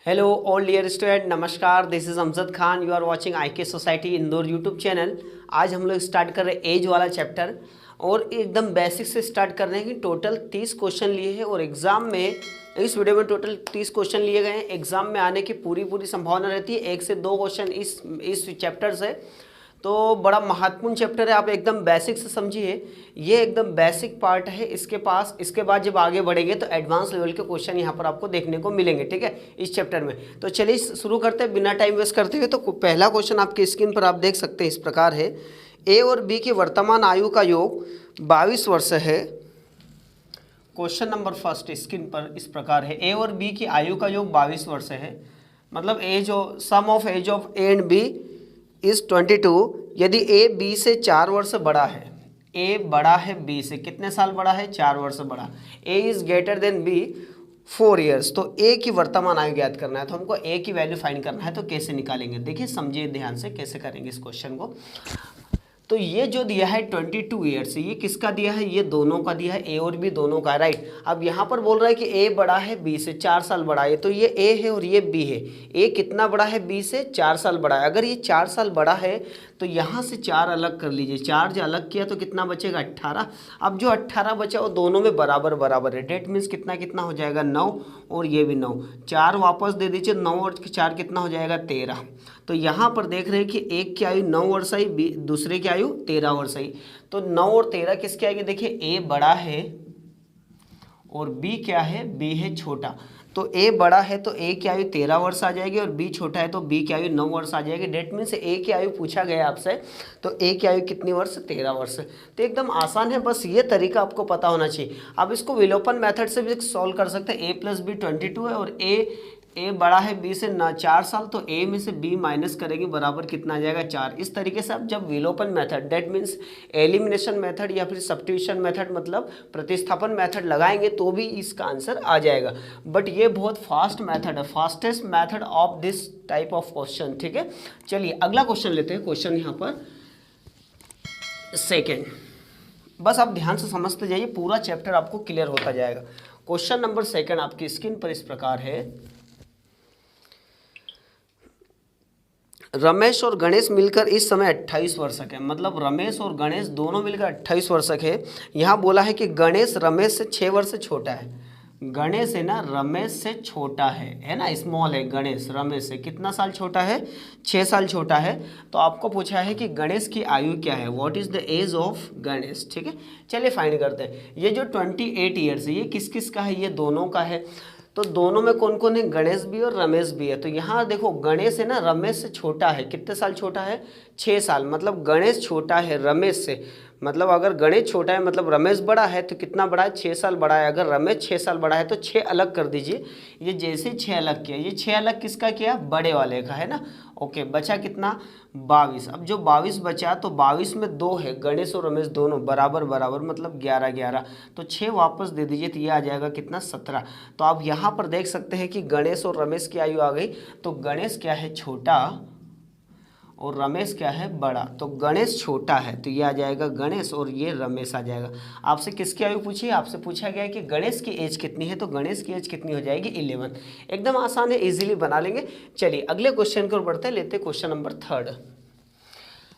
Hello all dear student, नमस्कार। This is Amjad Khan. You are watching IK society Indore YouTube channel. आज हम लोग start कर रहे हैं एज वाला चैप्टर और एकदम बेसिक से स्टार्ट कर रहे हैं कि टोटल 30 क्वेश्चन लिए हैं और एग्जाम में इस वीडियो में टोटल 30 क्वेश्चन लिए गए हैं। एग्जाम में आने की पूरी संभावना रहती है। 1 से 2 क्वेश्चन इस चैप्टर से, तो बड़ा महत्वपूर्ण चैप्टर है। आप एकदम बेसिक से समझिए, ये एकदम बेसिक पार्ट है इसके पास। इसके बाद जब आगे बढ़ेंगे तो एडवांस लेवल के क्वेश्चन यहाँ पर आपको देखने को मिलेंगे, ठीक है, इस चैप्टर में। तो चलिए शुरू करते हैं बिना टाइम वेस्ट करते हुए। तो पहला क्वेश्चन आपकी स्क्रीन पर आप देख सकते हैं, इस प्रकार है। ए और बी की वर्तमान आयु का योग 22 वर्ष है। क्वेश्चन नंबर फर्स्ट स्क्रीन पर इस प्रकार है। ए और बी की आयु का योग 22 वर्ष है। मतलब sum of age of A and B is 22। यदि ए बी से 4 वर्ष बड़ा है, ए बड़ा है बी से, कितने साल बड़ा है? 4 वर्ष बड़ा। A is greater than B 4 years. तो ए की वर्तमान आयु ज्ञात करना है, तो हमको ए की वैल्यू फाइंड करना है। तो कैसे निकालेंगे, देखिए समझिए ध्यान से कैसे करेंगे इस क्वेश्चन को। तो ये जो दिया है 22 ईयर्स, ये किसका दिया है? ये दोनों का दिया है, ए और बी दोनों का, राइट। अब यहाँ पर बोल रहा है कि ए बड़ा है बी से, 4 साल बड़ा है। तो ये ए है और ये बी है। ए कितना बड़ा है? बी से 4 साल बड़ा है। अगर ये 4 साल बड़ा है तो यहाँ से 4 अलग कर लीजिए। 4 जो अलग किया तो कितना बचेगा? 18। अब जो 18 बचा वो दोनों में बराबर बराबर है। डेट मीन्स कितना कितना हो जाएगा? 9 और ये भी 9। 4 वापस दे दीजिए, 9 और 4 कितना हो जाएगा? 13। तो यहाँ पर देख रहे हैं कि एक की आयु 9 वर्ष आई, दूसरे की आयु 13 वर्ष आई। तो 9 और 13 किसकी आएगी? देखिए ए बड़ा है और बी क्या है? बी है छोटा। तो ए बड़ा है तो ए की आयु 13 वर्ष आ जाएगी और बी छोटा है तो बी की आयु 9 वर्ष आ जाएगी। डेट मीन्स ए की आयु पूछा गया आपसे, तो ए की आयु कितनी वर्ष? 13 वर्ष। तो एकदम आसान है, बस ये तरीका आपको पता होना चाहिए। अब इसको विलोपन मेथड से भी सॉल्व कर सकते हैं। ए प्लस बी 22 है और ए बड़ा है बी से 4 साल, तो ए में से बी माइनस करेंगे, बराबर कितना आ जाएगा? 4। इस तरीके से आप जब विलोपन method, that means elimination method या फिर सब्स्टिट्यूशन मेथड, मतलब प्रतिस्थापन मेथड लगाएंगे तो भी इसका आंसर आ जाएगा। बट ये बहुत फास्ट मेथड है, fastest method of this type of question, ठीक है। चलिए अगला क्वेश्चन लेते हैं। क्वेश्चन यहाँ पर सेकेंड, बस आप ध्यान से समझते जाइए, पूरा चैप्टर आपको क्लियर होता जाएगा। क्वेश्चन नंबर सेकेंड आपकी स्क्रीन पर इस प्रकार है। रमेश और गणेश मिलकर इस समय 28 वर्षक है। मतलब रमेश और गणेश दोनों मिलकर 28 वर्षक है। यहाँ बोला है कि गणेश रमेश से 6 वर्ष छोटा है। गणेश है ना, रमेश से छोटा है ना, स्मॉल है। गणेश रमेश से कितना साल छोटा है? 6 साल छोटा है। तो आपको पूछा है कि गणेश की आयु क्या है? What is the age of Ganesh, ठीक है। चलिए फाइंड करते हैं। ये जो 28 ईयर्स है, ये किस किस का है? ये दोनों का है। तो दोनों में कौन कौन है? गणेश भी और रमेश भी है। तो यहाँ देखो गणेश है ना, रमेश से छोटा है। कितने साल छोटा है? 6 साल। मतलब गणेश छोटा है रमेश से। मतलब अगर गणेश छोटा है मतलब रमेश बड़ा है, तो कितना बड़ा है? 6 साल बड़ा है। अगर रमेश 6 साल बड़ा है तो 6 अलग कर दीजिए। ये जैसे 6 अलग किया, ये 6 अलग किसका किया? बड़े वाले का, है ना। ओके, बचा कितना? 22। अब जो 22 बचा तो 22 में 2 है, गणेश और रमेश दोनों बराबर बराबर, मतलब 11। तो 6 वापस दे दीजिए तो ये आ जाएगा कितना? 17। तो आप यहाँ पर देख सकते हैं कि गणेश और रमेश की आयु आ गई। तो गणेश क्या है? छोटा और रमेश क्या है? बड़ा। तो गणेश छोटा है तो ये आ जाएगा गणेश और ये रमेश आ जाएगा। आपसे किसकी आयु पूछी? आपसे पूछा गया है कि गणेश की एज कितनी है, तो गणेश की एज कितनी हो जाएगी? 11। एकदम आसान है, इजीली बना लेंगे। चलिए अगले क्वेश्चन की ओर बढ़ते हैं। लेते क्वेश्चन नंबर 3।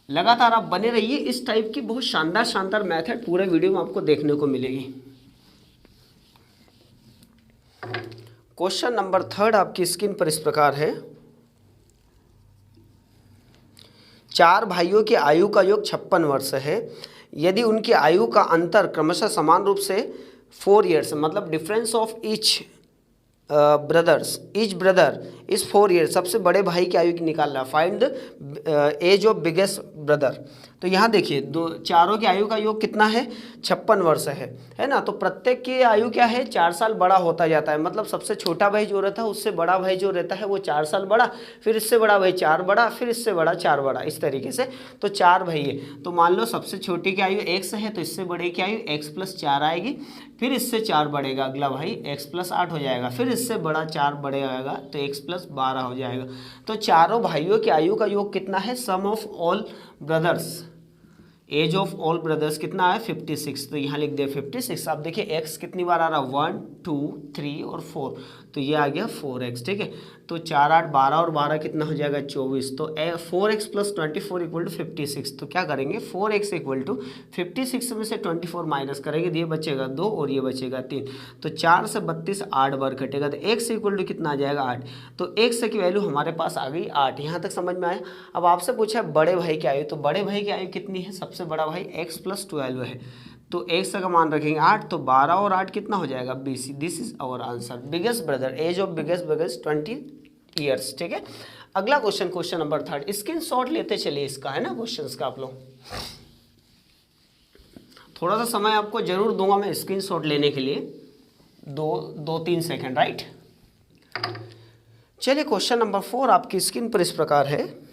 लगातार आप बने रहिए, इस टाइप की बहुत शानदार मैथड पूरे वीडियो में आपको देखने को मिलेगी। क्वेश्चन नंबर 3 आपकी स्क्रीन पर इस प्रकार है। 4 भाइयों की आयु का योग 56 वर्ष है। यदि उनकी आयु का अंतर क्रमशः समान रूप से 4 ईयर्स, मतलब difference of each brother is 4 years. सबसे बड़े भाई की आयु की निकालना, find the age of biggest brother. तो यहाँ देखिए चारों की आयु का योग कितना है? 56 वर्ष है ना। तो प्रत्येक की आयु क्या है? 4 साल बड़ा होता जाता है। मतलब सबसे छोटा भाई जो रहता है उससे बड़ा भाई जो रहता है वो 4 साल बड़ा, फिर इससे बड़ा भाई 4 बड़ा, फिर इससे बड़ा 4 बड़ा, इस तरीके से। तो 4 भाई है। तो मान लो सबसे छोटी की आयु x है, तो इससे बड़े की आयु x + 4 आएगी। फिर इससे 4 बढ़ेगा अगला भाई, x + 8 हो जाएगा। फिर इससे बड़ा 4 बढ़ेगा तो x + 12 हो जाएगा। तो चारों भाइयों की आयु का योग कितना है? Sum of all brothers, age of all brothers कितना है? 56। तो यहाँ लिख दिया 56। अब देखिए x कितनी बार आ रहा है? 1 2 3 और 4, तो ये आ गया 4x, ठीक है। तो 4 8 12 और 12 कितना हो जाएगा 24। तो 4x प्लस 24 इक्वल टू 56। तो क्या करेंगे 4x इक्वल टू 56 में से 24 माइनस करेंगे तो ये बचेगा 2 और ये बचेगा 3। तो 4 से 32 8 बार कटेगा तो x इक्वल टू कितना आ जाएगा 8। तो x की वैल्यू हमारे पास आ गई 8। यहाँ तक समझ में आया। अब आपसे पूछा बड़े भाई की आयु, तो बड़े भाई की आयु कितनी है, सबसे बड़ा भाई x प्लस 12 है, तो x का मान रखेंगे 8, तो 12 और 8 कितना हो जाएगा 20। This is our answer. Biggest brother, age of biggest brother 20 years. ठीक है, अगला question, question number 3। Screenshot लेते चलिए इसका, है ना, क्वेश्चन का। आप लोग थोड़ा सा समय आपको जरूर दूंगा मैं स्क्रीन शॉट लेने के लिए, 2-3 सेकेंड, राइट। चलिए क्वेश्चन नंबर 4 आपकी स्क्रीन पर इस प्रकार है।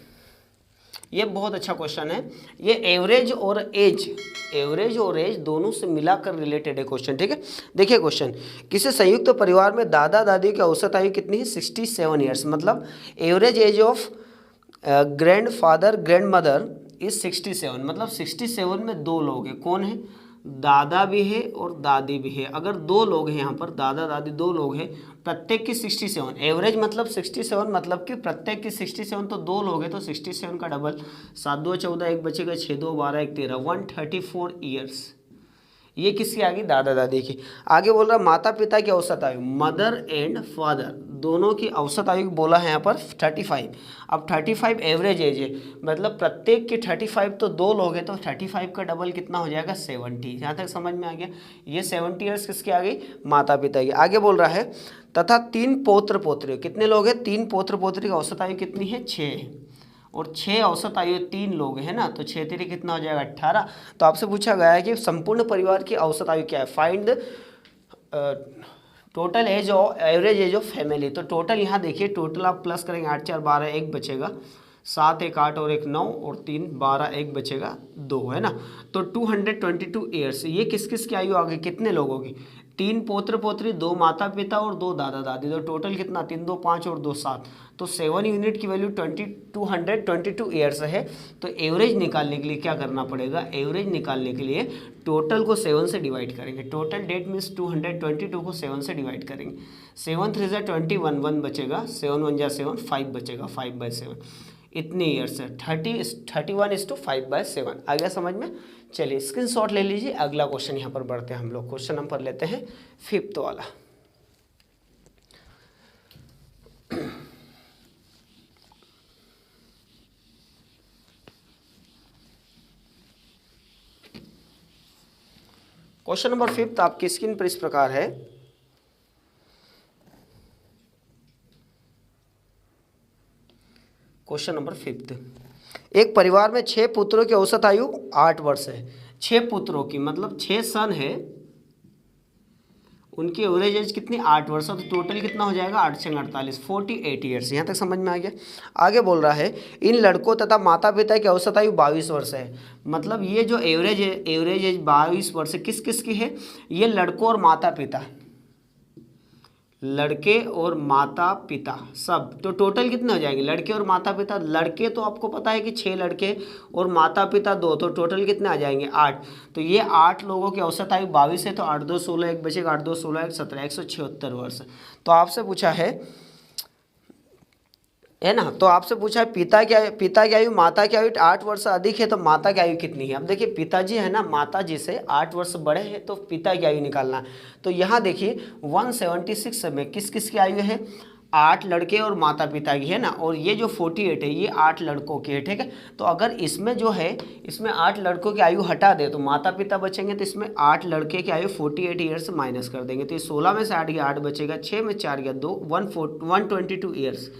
ये बहुत अच्छा क्वेश्चन है। ये एवरेज और एज दोनों से मिलाकर रिलेटेड है क्वेश्चन। ठीक है, देखिए क्वेश्चन, किसी संयुक्त परिवार में दादा दादी की औसत आयु कितनी है 67 ईयर्स। मतलब average age of grand father grand mother is 67। मतलब 67 में 2 लोग हैं। कौन है, दादा भी है और दादी भी है। अगर 2 लोग हैं यहाँ पर, दादा दादी 2 लोग हैं, प्रत्येक की 67, एवरेज मतलब 67, मतलब कि प्रत्येक की 67, तो 2 लोग हैं तो 67 का डबल, 7 2 14, 1 बचेगा, 6 2 12 1 13, 134 ईयर्स। ये किसकी आ गई, दादा दादी की। आगे बोल रहा माता पिता की औसत आयु, मदर एंड फादर दोनों की औसत आयु बोला है यहाँ पर 35। अब 35 एवरेज एज है, मतलब प्रत्येक की 35, तो 2 लोग हैं तो 35 का डबल कितना हो जाएगा 70। यहाँ तक समझ में आ गया। ये 70 ईयर्स किसकी आ गई, माता पिता की। आगे बोल रहा है तथा 3 पौत्र पौत्री, कितने लोग हैं, 3 पौत्र पौत्री की औसत आयु कितनी है 6, और 6 औसत आयु 3 लोग हैं ना, तो 6 3 कितना हो जाएगा 18। तो आपसे पूछा गया है कि संपूर्ण परिवार की औसत आयु क्या है, find total age of average age of family. तो टोटल यहाँ देखिए, टोटल आप प्लस करेंगे 8 4 12, 1 बचेगा, 7 1 8 और 1 9 और 3 12, 1 बचेगा 2, है ना। तो 222 ईयर्स। ये किस किस की आयु आ गई, कितने लोगों की, 3 पौत्र पौत्री, 2 माता पिता और 2 दादा दादी। तो टोटल कितना, 3 2 5 और 2 7, तो 7 यूनिट की वैल्यू 222 ईयर्स है। तो एवरेज निकालने के लिए क्या करना पड़ेगा, एवरेज निकालने के लिए टोटल को 7 से डिवाइड करेंगे। टोटल डेट मीन्स 222 को 7 से डिवाइड करेंगे। 7 3 जा 21, 1 बचेगा, 7 1 जा 7, 5 बचेगा, 5/7 इतने ईयर्स है। 31:5/7 आ गया समझ में। चलिए स्क्रीनशॉट ले लीजिए। अगला क्वेश्चन यहाँ पर बढ़ते हैं हम लोग। क्वेश्चन नंबर लेते हैं 5th वाला। क्वेश्चन नंबर 5th आपकी स्क्रीन पर इस प्रकार है। क्वेश्चन नंबर 5th, एक परिवार में 6 पुत्रों की औसत आयु 8 वर्ष है। 6 पुत्रों की मतलब 6 सन है, उनकी एवरेज एज कितनी 8 वर्ष, तो टोटल कितना हो जाएगा 8 से 48, 48 ईयर्स। यहाँ तक समझ में आ गया। आगे बोल रहा है इन लड़कों तथा माता पिता की औसत आयु 22 वर्ष है। मतलब ये जो एवरेज एज 22 वर्ष किस किस की है, ये लड़कों और माता पिता, लड़के और माता पिता सब, तो टोटल कितने हो जाएंगे, लड़के और माता पिता, लड़के तो आपको पता है कि 6 लड़के और माता पिता 2, तो टोटल कितने आ जाएंगे 8। तो ये 8 लोगों की औसत आयु 22 है, तो 8 2 16, 1 बचेगा, 8 2 16 1 17, 176 वर्ष। तो आपसे पूछा है ना, तो आपसे पूछा है पिता की आयु माता की आयु 8 वर्ष से अधिक है, तो माता की आयु कितनी है। अब देखिए पिताजी है ना, माता जी से 8 वर्ष बड़े हैं, तो पिता की आयु निकालना है। तो यहाँ देखिए 176 में किस किस की आयु है, 8 लड़के और माता पिता की, है ना, और ये जो 48 है ये 8 लड़कों की है। ठीक है, तो अगर इसमें जो है, इसमें 8 लड़कों की आयु हटा दे तो माता पिता बचेंगे, तो इसमें 8 लड़के की आयु 48 ईयर्स माइनस कर देंगे, तो ये 16 में से 8 गया, 8 बचेगा, 6 में 4 गया 2, 122 ईयर्स।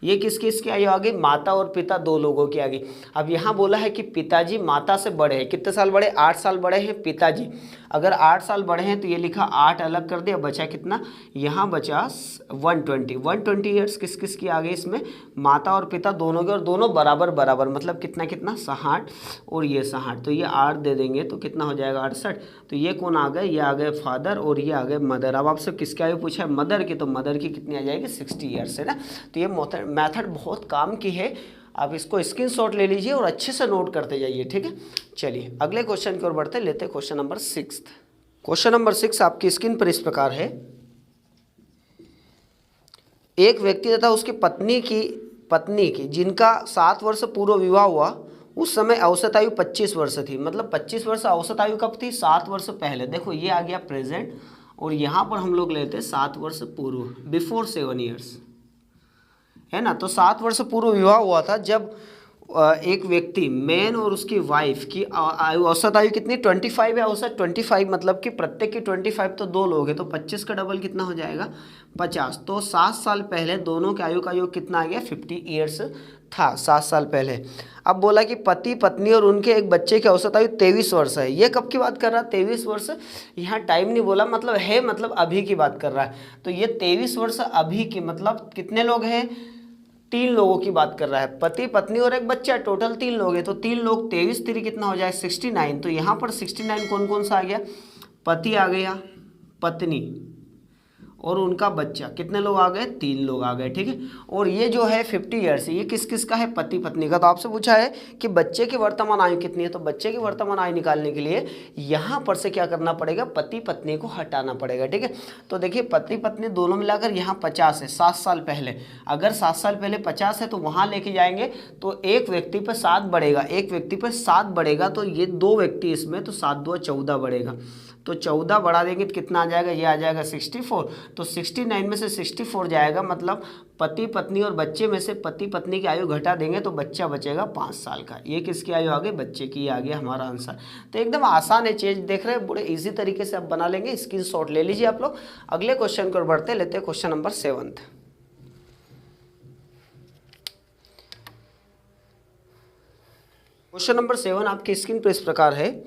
ये किस किस की आयु आ गई, माता और पिता 2 लोगों की आ गई। अब यहाँ बोला है कि पिताजी माता से बड़े हैं, कितने साल बड़े, 8 साल बड़े हैं पिताजी। अगर 8 साल बड़े हैं तो ये लिखा 8 अलग कर दिया, बचा कितना, यहाँ बचा 120 ईयर्स किस किस की आ गई, इसमें माता और पिता दोनों के, और दोनों बराबर बराबर, मतलब कितना कितना 60 और ये 60, तो ये 8 दे देंगे तो कितना हो जाएगा 68। तो ये कौन आ गए, ये आ गए फादर और ये आ गए मदर। अब आपसे किसकी आयु पूछा है, मदर की, तो मदर की कितनी आ जाएगी 60 ईयर्स, है ना। तो ये मेथड बहुत काम की है, आप इसको स्क्रीनशॉट ले लीजिए और अच्छे से नोट करते जाइए। ठीक है, चलिए अगले क्वेश्चन की ओर बढ़ते, लेते हैं क्वेश्चन नंबर 6। क्वेश्चन नंबर 6 आपकी स्क्रीन पर इस प्रकार है। एक व्यक्ति तथा उसकी पत्नी की जिनका 7 वर्ष पूर्व विवाह हुआ, उस समय औसत आयु 25 वर्ष थी। मतलब 25 वर्ष औसत आयु कब थी? 7 वर्ष पहले। देखो ये आ गया प्रेजेंट, और यहाँ पर हम लोग लेते हैं 7 वर्ष पूर्व, बिफोर 7 ईयर्स, है ना। तो 7 वर्ष पूर्व विवाह हुआ था जब एक व्यक्ति मैन और उसकी वाइफ की आयु, औसत आयु कितनी? 25 है औसत। 25 मतलब कि प्रत्येक की 25, तो 2 लोग हैं, तो 25 का डबल कितना हो जाएगा? 50। तो 7 साल पहले दोनों के आयु का योग कितना आ गया? 50 ईयर्स था 7 साल पहले। अब बोला कि पति पत्नी और उनके एक बच्चे की औसत आयु 23 वर्ष है। ये कब की बात कर रहा है? 23 वर्ष। यहाँ टाइम नहीं बोला, मतलब है, मतलब अभी की बात कर रहा है। तो ये 23 वर्ष अभी की, मतलब कितने लोग हैं? 3 लोगों की बात कर रहा है, पति पत्नी और एक बच्चा, टोटल 3 लोग हैं। तो 3 लोग, 23 3 कितना हो जाए? 69। तो यहाँ पर 69 कौन कौन सा आ गया? पति आ गया, पत्नी और उनका बच्चा, कितने लोग आ गए? 3 लोग आ गए, ठीक है। और ये जो है 50 ईयर्स, ये किस किस का है? पति पत्नी का। तो आपसे पूछा है कि बच्चे की वर्तमान आयु कितनी है, तो बच्चे की वर्तमान आयु निकालने के लिए यहाँ पर से क्या करना पड़ेगा? पति पत्नी को हटाना पड़ेगा, ठीक है। तो देखिए पति पत्नी दोनों मिलाकर यहाँ 50 है 7 साल पहले। अगर 7 साल पहले 50 है तो वहाँ लेके जाएंगे तो एक व्यक्ति पर 7 बढ़ेगा, एक व्यक्ति पर 7 बढ़ेगा, तो ये 2 व्यक्ति इसमें, तो 7 2 14 बढ़ेगा। तो 14 बढ़ा देंगे तो कितना आ जाएगा? ये आ जाएगा 64। तो 69 में से 64 जाएगा, मतलब पति पत्नी और बच्चे में से पति पत्नी की आयु घटा देंगे तो बच्चा बचेगा 5 साल का। ये किसकी आयु आ गई? बच्चे की आ गया हमारा आंसर। तो एकदम आसान है चीज, देख रहे हैं, बड़े इजी तरीके से आप बना लेंगे। स्क्रीनशॉट ले लीजिए आप लोग। अगले क्वेश्चन को बढ़ते, लेते हैं क्वेश्चन नंबर 7। क्वेश्चन नंबर 7 आपकी स्क्रीन पर इस प्रकार है,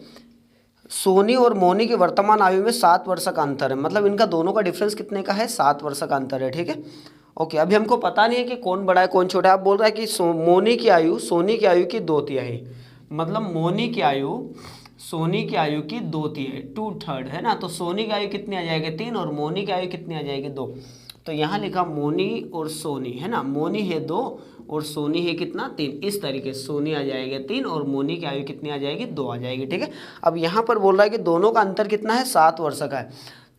सोनी और मोनी की वर्तमान आयु में 7 वर्ष का अंतर है। मतलब इनका दोनों का डिफरेंस कितने का है? 7 वर्ष का अंतर है, ठीक है। ओके, अभी हमको पता नहीं है कि कौन बड़ा है कौन छोटा है। आप बोल रहा है कि मोनी की आयु सोनी की आयु की 2/3, मतलब मोनी की आयु सोनी की आयु की 2/3, 2/3 है ना। तो सोनी की आयु कितनी आ जाएगी? 3, और मोनी की आयु कितनी आ जाएगी? 2। तो यहाँ लिखा मोनी और सोनी, है ना। मोनी है 2 और सोनी है कितना? 3। इस तरीके से सोनी आ जाएगी 3 और मोनी की आयु कितनी आ जाएगी? 2 आ जाएगी, ठीक है। अब यहाँ पर बोल रहा है कि दोनों का अंतर कितना है? 7 वर्ष का है।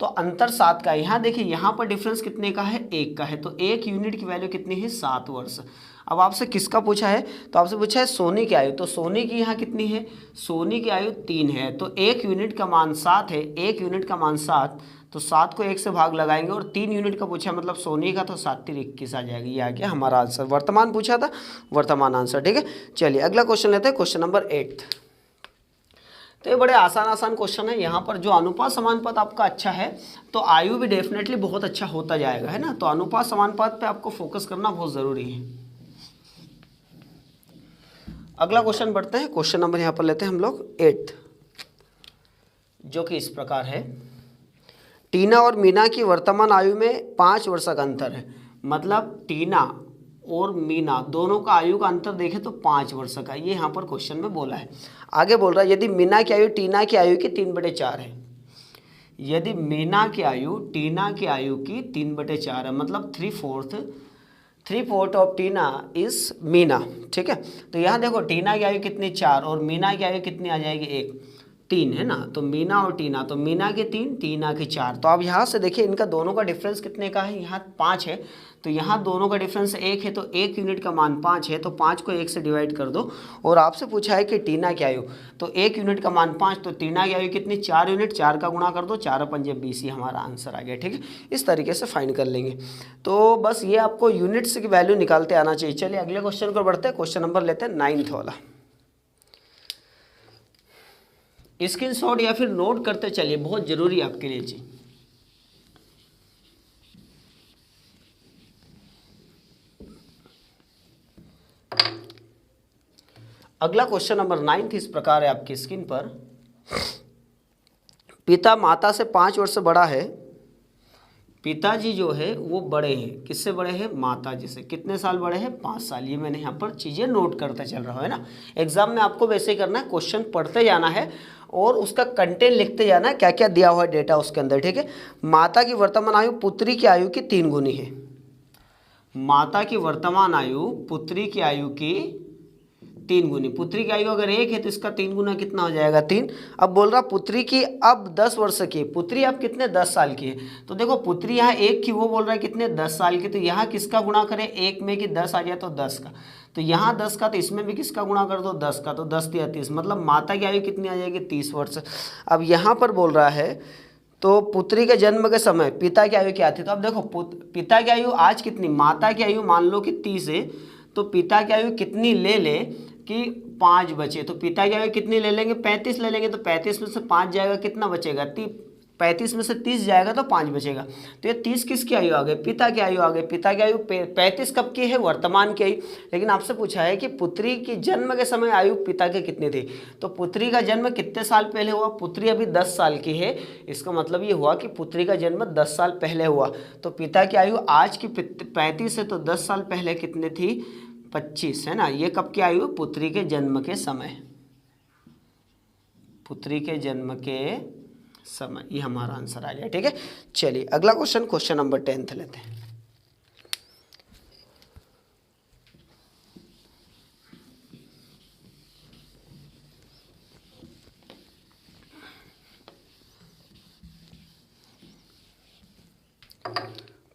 तो अंतर 7 का है। यहाँ देखिए, यहाँ पर डिफरेंस कितने का है? 1 का है। तो 1 यूनिट की वैल्यू कितनी है? 7 वर्ष। अब आपसे किसका पूछा है? तो आपसे पूछा है सोनी की आयु। तो सोनी की यहाँ कितनी है? सोनी की आयु 3 है। तो 1 यूनिट का मान 7 है, 1 यूनिट का मान 7, तो 7 को 1 से भाग लगाएंगे, और 3 यूनिट का पूछा मतलब सोनी का, तो 7 3 21 आ जाएगी। ये आ गया हमारा आंसर। वर्तमान पूछा था, वर्तमान आंसर, ठीक है। चलिए अगला क्वेश्चन लेते हैं, क्वेश्चन नंबर 8। तो ये बड़े आसान क्वेश्चन है। यहाँ पर जो अनुपात समानुपात आपका अच्छा है तो आयु भी डेफिनेटली बहुत अच्छा होता जाएगा, है ना। तो अनुपात समानुपात पे आपको फोकस करना बहुत ज़रूरी है। अगला क्वेश्चन बढ़ते हैं, क्वेश्चन नंबर यहाँ पर लेते हैं हम लोग 8, जो कि इस प्रकार है, टीना और मीना की वर्तमान आयु में 5 वर्ष का अंतर है। मतलब टीना और मीना दोनों का आयु का अंतर देखें तो 5 वर्ष का, ये यहाँ पर क्वेश्चन में बोला है। आगे बोल रहा है यदि मीना की आयु टीना की आयु की 3/4 है, यदि मीना की आयु टीना की आयु की 3/4 है, मतलब 3/4 ऑफ टीना इज मीना, ठीक है। तो यहाँ देखो टीना की आयु कितनी? 4, और मीना की आयु कितनी आ जाएगी? 1, 3, है ना। तो मीना और टीना, तो मीना की 3, टीना की 4। तो अब यहाँ से देखिए इनका दोनों का डिफरेंस कितने का है? यहाँ 5 है, तो यहाँ दोनों का डिफरेंस 1 है, तो 1 यूनिट का मान 5 है, तो 5 को 1 से डिवाइड कर दो। और आपसे पूछा है कि टीना की आयु, तो 1 यूनिट का मान 5, तो टीना की आयु कितनी? 4 यूनिट, 4 का गुणा कर दो, 4 5 20, हमारा आंसर आ गया, ठीक है। इस तरीके से फाइंड कर लेंगे। तो बस ये आपको यूनिट्स की वैल्यू निकालते आना चाहिए। चलिए अगले क्वेश्चन को बढ़ते हैं, क्वेश्चन नंबर लेते हैं 9th वाला। स्क्रीनशॉट या फिर नोट करते चलिए, बहुत जरूरी है आपके लिए जी। अगला क्वेश्चन नंबर 9 इस प्रकार है आपकी स्क्रीन पर, पिता माता से 5 वर्ष बड़ा है। पिताजी जो है वो बड़े हैं, किससे बड़े हैं? माता जी से। कितने साल बड़े हैं? 5 साल। ये मैंने यहाँ पर चीज़ें नोट करते चल रहा हूँ, है ना। एग्जाम में आपको वैसे ही करना है, क्वेश्चन पढ़ते जाना है और उसका कंटेंट लिखते जाना है, क्या क्या दिया हुआ है डेटा उसके अंदर, ठीक है। माता की वर्तमान आयु पुत्री की आयु की 3 गुनी है। माता की वर्तमान आयु पुत्री की आयु की 3 गुनी। पुत्री की आयु अगर 1 है तो इसका 3 गुना कितना हो जाएगा 3। अब बोल रहा पुत्री की अब 10 वर्ष की, पुत्री अब कितने 10 साल की है। तो देखो पुत्री यहाँ 1 की, वो बोल रहा है कितने 10 साल की। तो यहाँ किसका गुणा करें, 1 में कि 10 आ जाए तो 10 का, तो यहाँ 10 का, तो इसमें भी किसका गुणा कर दो 10 का, तो 10 या 30, मतलब माता की आयु कितनी आ जाएगी 30 वर्ष। अब यहाँ पर बोल रहा है तो पुत्री के जन्म के समय पिता की आयु क्या थी। तो अब देखो पिता की आयु आज कितनी, माता की आयु मान लो कि 30 है, तो पिता की आयु कितनी ले ले कि 5 बचे। तो पिता की आयु कितनी ले लेंगे, 35 ले लेंगे। तो 35 में से 5 जाएगा, कितना बचेगा 35 में से 30 जाएगा तो 5 बचेगा। तो ये 30 किसकी आयु आ गई, पिता की आयु आ गई। पिता की आयु 35 कब की है, वर्तमान की आयु। लेकिन आपसे पूछा है कि पुत्री की जन्म के समय आयु पिता की कितनी थी। तो पुत्री का जन्म कितने साल पहले हुआ, पुत्री अभी 10 साल की है, इसका मतलब ये हुआ कि पुत्री का जन्म 10 साल पहले हुआ। तो पिता की आयु आज की 35 है, तो 10 साल पहले कितने थी 25 है ना। ये कब की आयु, पुत्री के जन्म के समय, पुत्री के जन्म के समय, ये हमारा आंसर आ गया। ठीक है, चलिए अगला क्वेश्चन, क्वेश्चन नंबर 10 लेते हैं।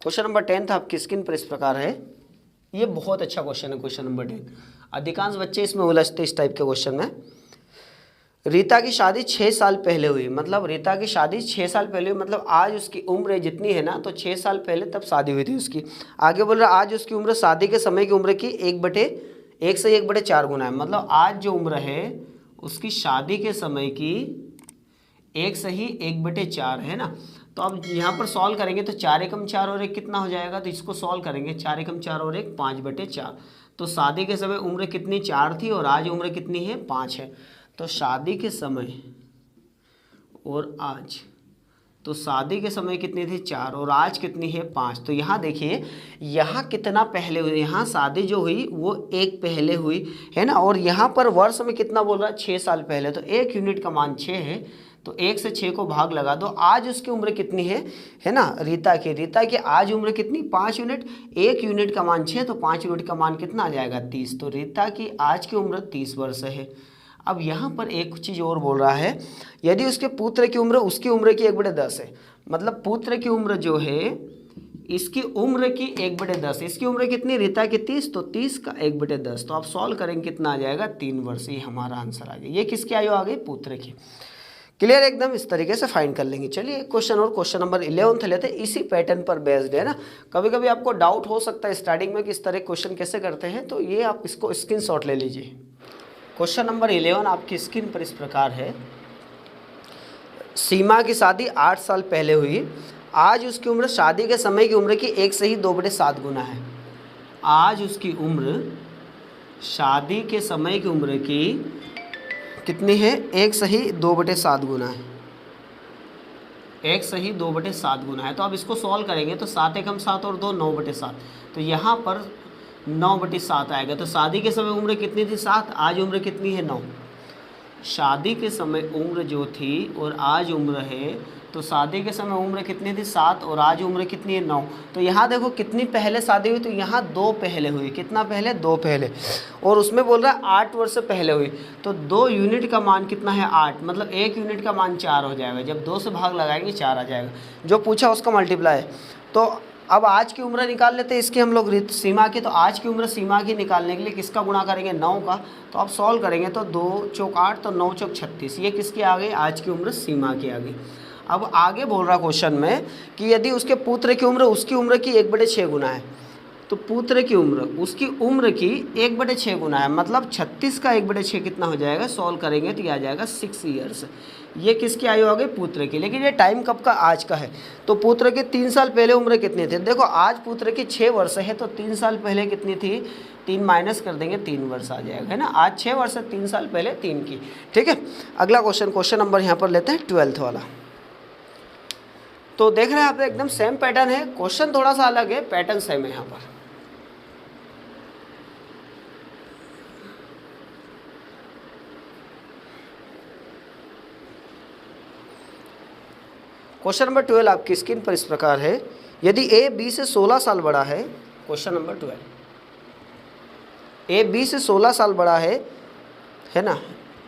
क्वेश्चन नंबर 10 आपकी स्क्रीन पर इस प्रकार है। ये बहुत अच्छा क्वेश्चन है, क्वेश्चन नंबर 10। अधिकांश बच्चे इसमें उलझते इस टाइप के क्वेश्चन में। रीता की शादी 6 साल पहले हुई, मतलब रीता की शादी 6 साल पहले हुई, मतलब आज उसकी उम्र जितनी है ना, तो 6 साल पहले तब शादी हुई थी उसकी। आगे बोल रहा आज उसकी उम्र शादी के समय की उम्र की 1 से 1/4 गुना है। मतलब आज जो उम्र है उसकी शादी के समय की 1 से ही 1/4 है ना। तो अब यहाँ पर सॉल्व करेंगे तो 4 एकम 4 और 1 कितना हो जाएगा, तो इसको सॉल्व करेंगे 4 एकम 4 और 1 5/4। तो शादी के समय उम्र कितनी 4 थी और आज उम्र कितनी है 5 है। तो शादी के समय और आज, तो शादी के समय कितनी थी 4 और आज कितनी है 5। तो यहाँ देखिए यहाँ कितना पहले हुई, यहाँ शादी जो हुई वो 1 पहले हुई है ना। और यहाँ पर वर्ष में कितना बोल रहा है 6 साल पहले, तो 1 यूनिट का मान 6 है, तो 1 से 6 को भाग लगा दो। आज उसकी उम्र कितनी है ना, रीता की आज उम्र कितनी 5 यूनिट, 1 यूनिट का मान 6, तो 5 यूनिट का मान कितना आ जाएगा 30। तो रीता की आज की उम्र 30 वर्ष है। अब यहाँ पर एक चीज़ और बोल रहा है, यदि उसके पुत्र की उम्र उसकी उम्र की 1/10 है, मतलब पुत्र की उम्र जो है इसकी उम्र की 1/10, इसकी उम्र कितनी रीता की 30, तो 30 का 1/10। तो आप सॉल्व करेंगे कितना आ जाएगा 3 वर्ष। ये हमारा आंसर आ गया। ये किसकी आयु आ गई, पुत्र की। क्लियर एकदम, इस तरीके से फाइंड कर लेंगे। चलिए क्वेश्चन और क्वेश्चन नंबर 11 लेते हैं, इसी पैटर्न पर बेस्ड है ना। कभी कभी आपको डाउट हो सकता है स्टार्टिंग में कि इस तरह क्वेश्चन कैसे करते हैं, तो ये आप इसको स्क्रीनशॉट ले लीजिए। क्वेश्चन नंबर 11 आपकी स्क्रीन पर इस प्रकार है। सीमा की शादी 8 साल पहले हुई, आज उसकी उम्र शादी के समय की उम्र की 1 से ही 2/7 गुना है। आज उसकी उम्र शादी के समय की उम्र की कितनी है, 1 से ही 2/7 गुना है, 1 से ही 2/7 गुना है। तो अब इसको सॉल्व करेंगे तो 7 एकम 7 और 2 9/7, तो यहाँ पर 9/7 आएगा। तो शादी के समय उम्र कितनी थी 7, आज उम्र कितनी है 9। शादी के समय उम्र जो थी और आज उम्र है, तो शादी के समय उम्र कितनी थी 7 और आज उम्र कितनी है 9। तो यहाँ देखो कितनी पहले शादी हुई, तो यहाँ 2 पहले हुई, कितना पहले 2 पहले, और उसमें बोल रहा है 8 वर्ष पहले हुई। तो 2 यूनिट का मान कितना है 8, मतलब 1 यूनिट का मान 4 हो जाएगा। जब 2 से भाग लगाएंगे 4 आ जाएगा, जो पूछा उसका मल्टीप्लाई। तो अब आज की उम्र निकाल लेते हैं इसकी हम लोग सीमा की। तो आज की उम्र सीमा की निकालने के लिए किसका गुणा करेंगे 9 का। तो आप सॉल्व करेंगे तो 2 चौक 8, तो 9 चौक 36, ये किसकी आ गई, आज की उम्र सीमा की आ गई। अब आगे बोल रहा क्वेश्चन में कि यदि उसके पुत्र की उम्र उसकी उम्र की 1/6 गुना है, तो पुत्र की उम्र उसकी उम्र की 1/6 गुना है, मतलब 36 का 1/6 कितना हो जाएगा, सॉल्व करेंगे तो यह आ जाएगा 6 ईयर्स। ये किसकी आयु आ गई, पुत्र की। लेकिन ये टाइम कब का, आज का है। तो पुत्र की 3 साल पहले उम्र कितनी थी, देखो आज पुत्र की 6 वर्ष है, तो 3 साल पहले कितनी थी, 3 माइनस कर देंगे 3 वर्ष आ जाएगा, है ना। आज 6 वर्ष है, 3 साल पहले 3 की। ठीक है, अगला क्वेश्चन, क्वेश्चन नंबर यहाँ पर लेते हैं 12th वाला। तो देख रहे हैं आप एकदम सेम पैटर्न है, क्वेश्चन थोड़ा सा अलग है, पैटर्न सेम है यहाँ पर। क्वेश्चन नंबर 12 आपकी स्क्रीन पर इस प्रकार है। यदि ए बी से 16 साल बड़ा है, क्वेश्चन नंबर 12, ए बी से 16 साल बड़ा है, है ना,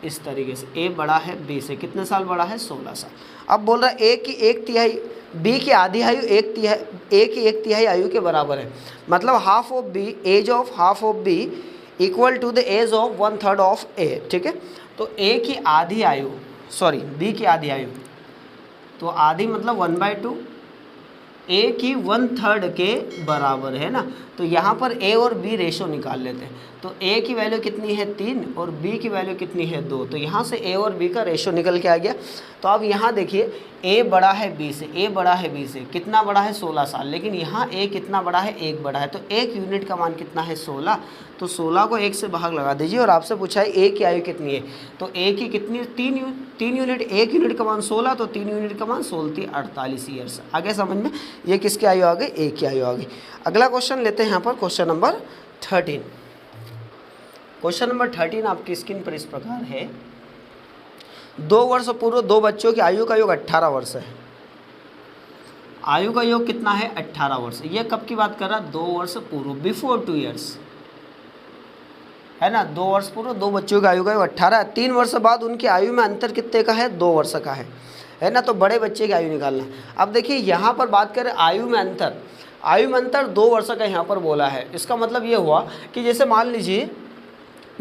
इस तरीके से ए बड़ा है बी से, कितने साल बड़ा है 16 साल। अब बोल रहा है ए की 1/3 बी की आधी आयु 1/3 ए की 1/3 आयु के बराबर है, मतलब half of B, age of half of B equal to the age of 1/3 of A. ठीक है, तो ए की आधी आयु, सॉरी बी की आधी आयु, तो आधी मतलब 1/2, ए की 1/3 के बराबर है ना। तो यहाँ पर ए और बी रेशो निकाल लेते हैं, तो ए की वैल्यू कितनी है 3 और बी की वैल्यू कितनी है 2, तो यहाँ से ए और बी का रेशो निकल के आ गया। तो अब यहाँ देखिए ए बड़ा है बी से, ए बड़ा है बी से, कितना बड़ा है 16 साल, लेकिन यहाँ ए कितना बड़ा है 1 बड़ा है, तो 1 यूनिट का मान कितना है 16, तो 16 को 1 से भाग लगा दीजिए। और आपसे पूछा है ए की आयु कितनी है, तो ए की कितनी 3 यूनिट, 1 यूनिट का मान 16, तो 3 यूनिट का मान 16 48 ईयर्स। आगे समझ में, ये किसकी आयु आ गई, ए की आयु आ गई। अगला क्वेश्चन लेते हैं यहाँ पर, क्वेश्चन नंबर 13। क्वेश्चन नंबर 13 आपकी स्क्रीन पर इस प्रकार है, 2 वर्ष पूर्व 2 बच्चों की आयु का योग 18 वर्ष है। आयु का योग कितना है 18 वर्ष। ये कब की बात कर रहा है, 2 वर्ष पूर्व, बिफोर 2 ईयर्स, है ना। 2 वर्ष पूर्व 2 बच्चों की आयु का योग 18 है। 3 वर्ष बाद उनकी आयु में अंतर कितने का है, 2 वर्ष का है ना। तो बड़े बच्चे की आयु निकालना। अब देखिए यहाँ पर बात करें आयु में अंतर, आयु में अंतर 2 वर्ष का यहाँ पर बोला है। इसका मतलब ये हुआ कि जैसे मान लीजिए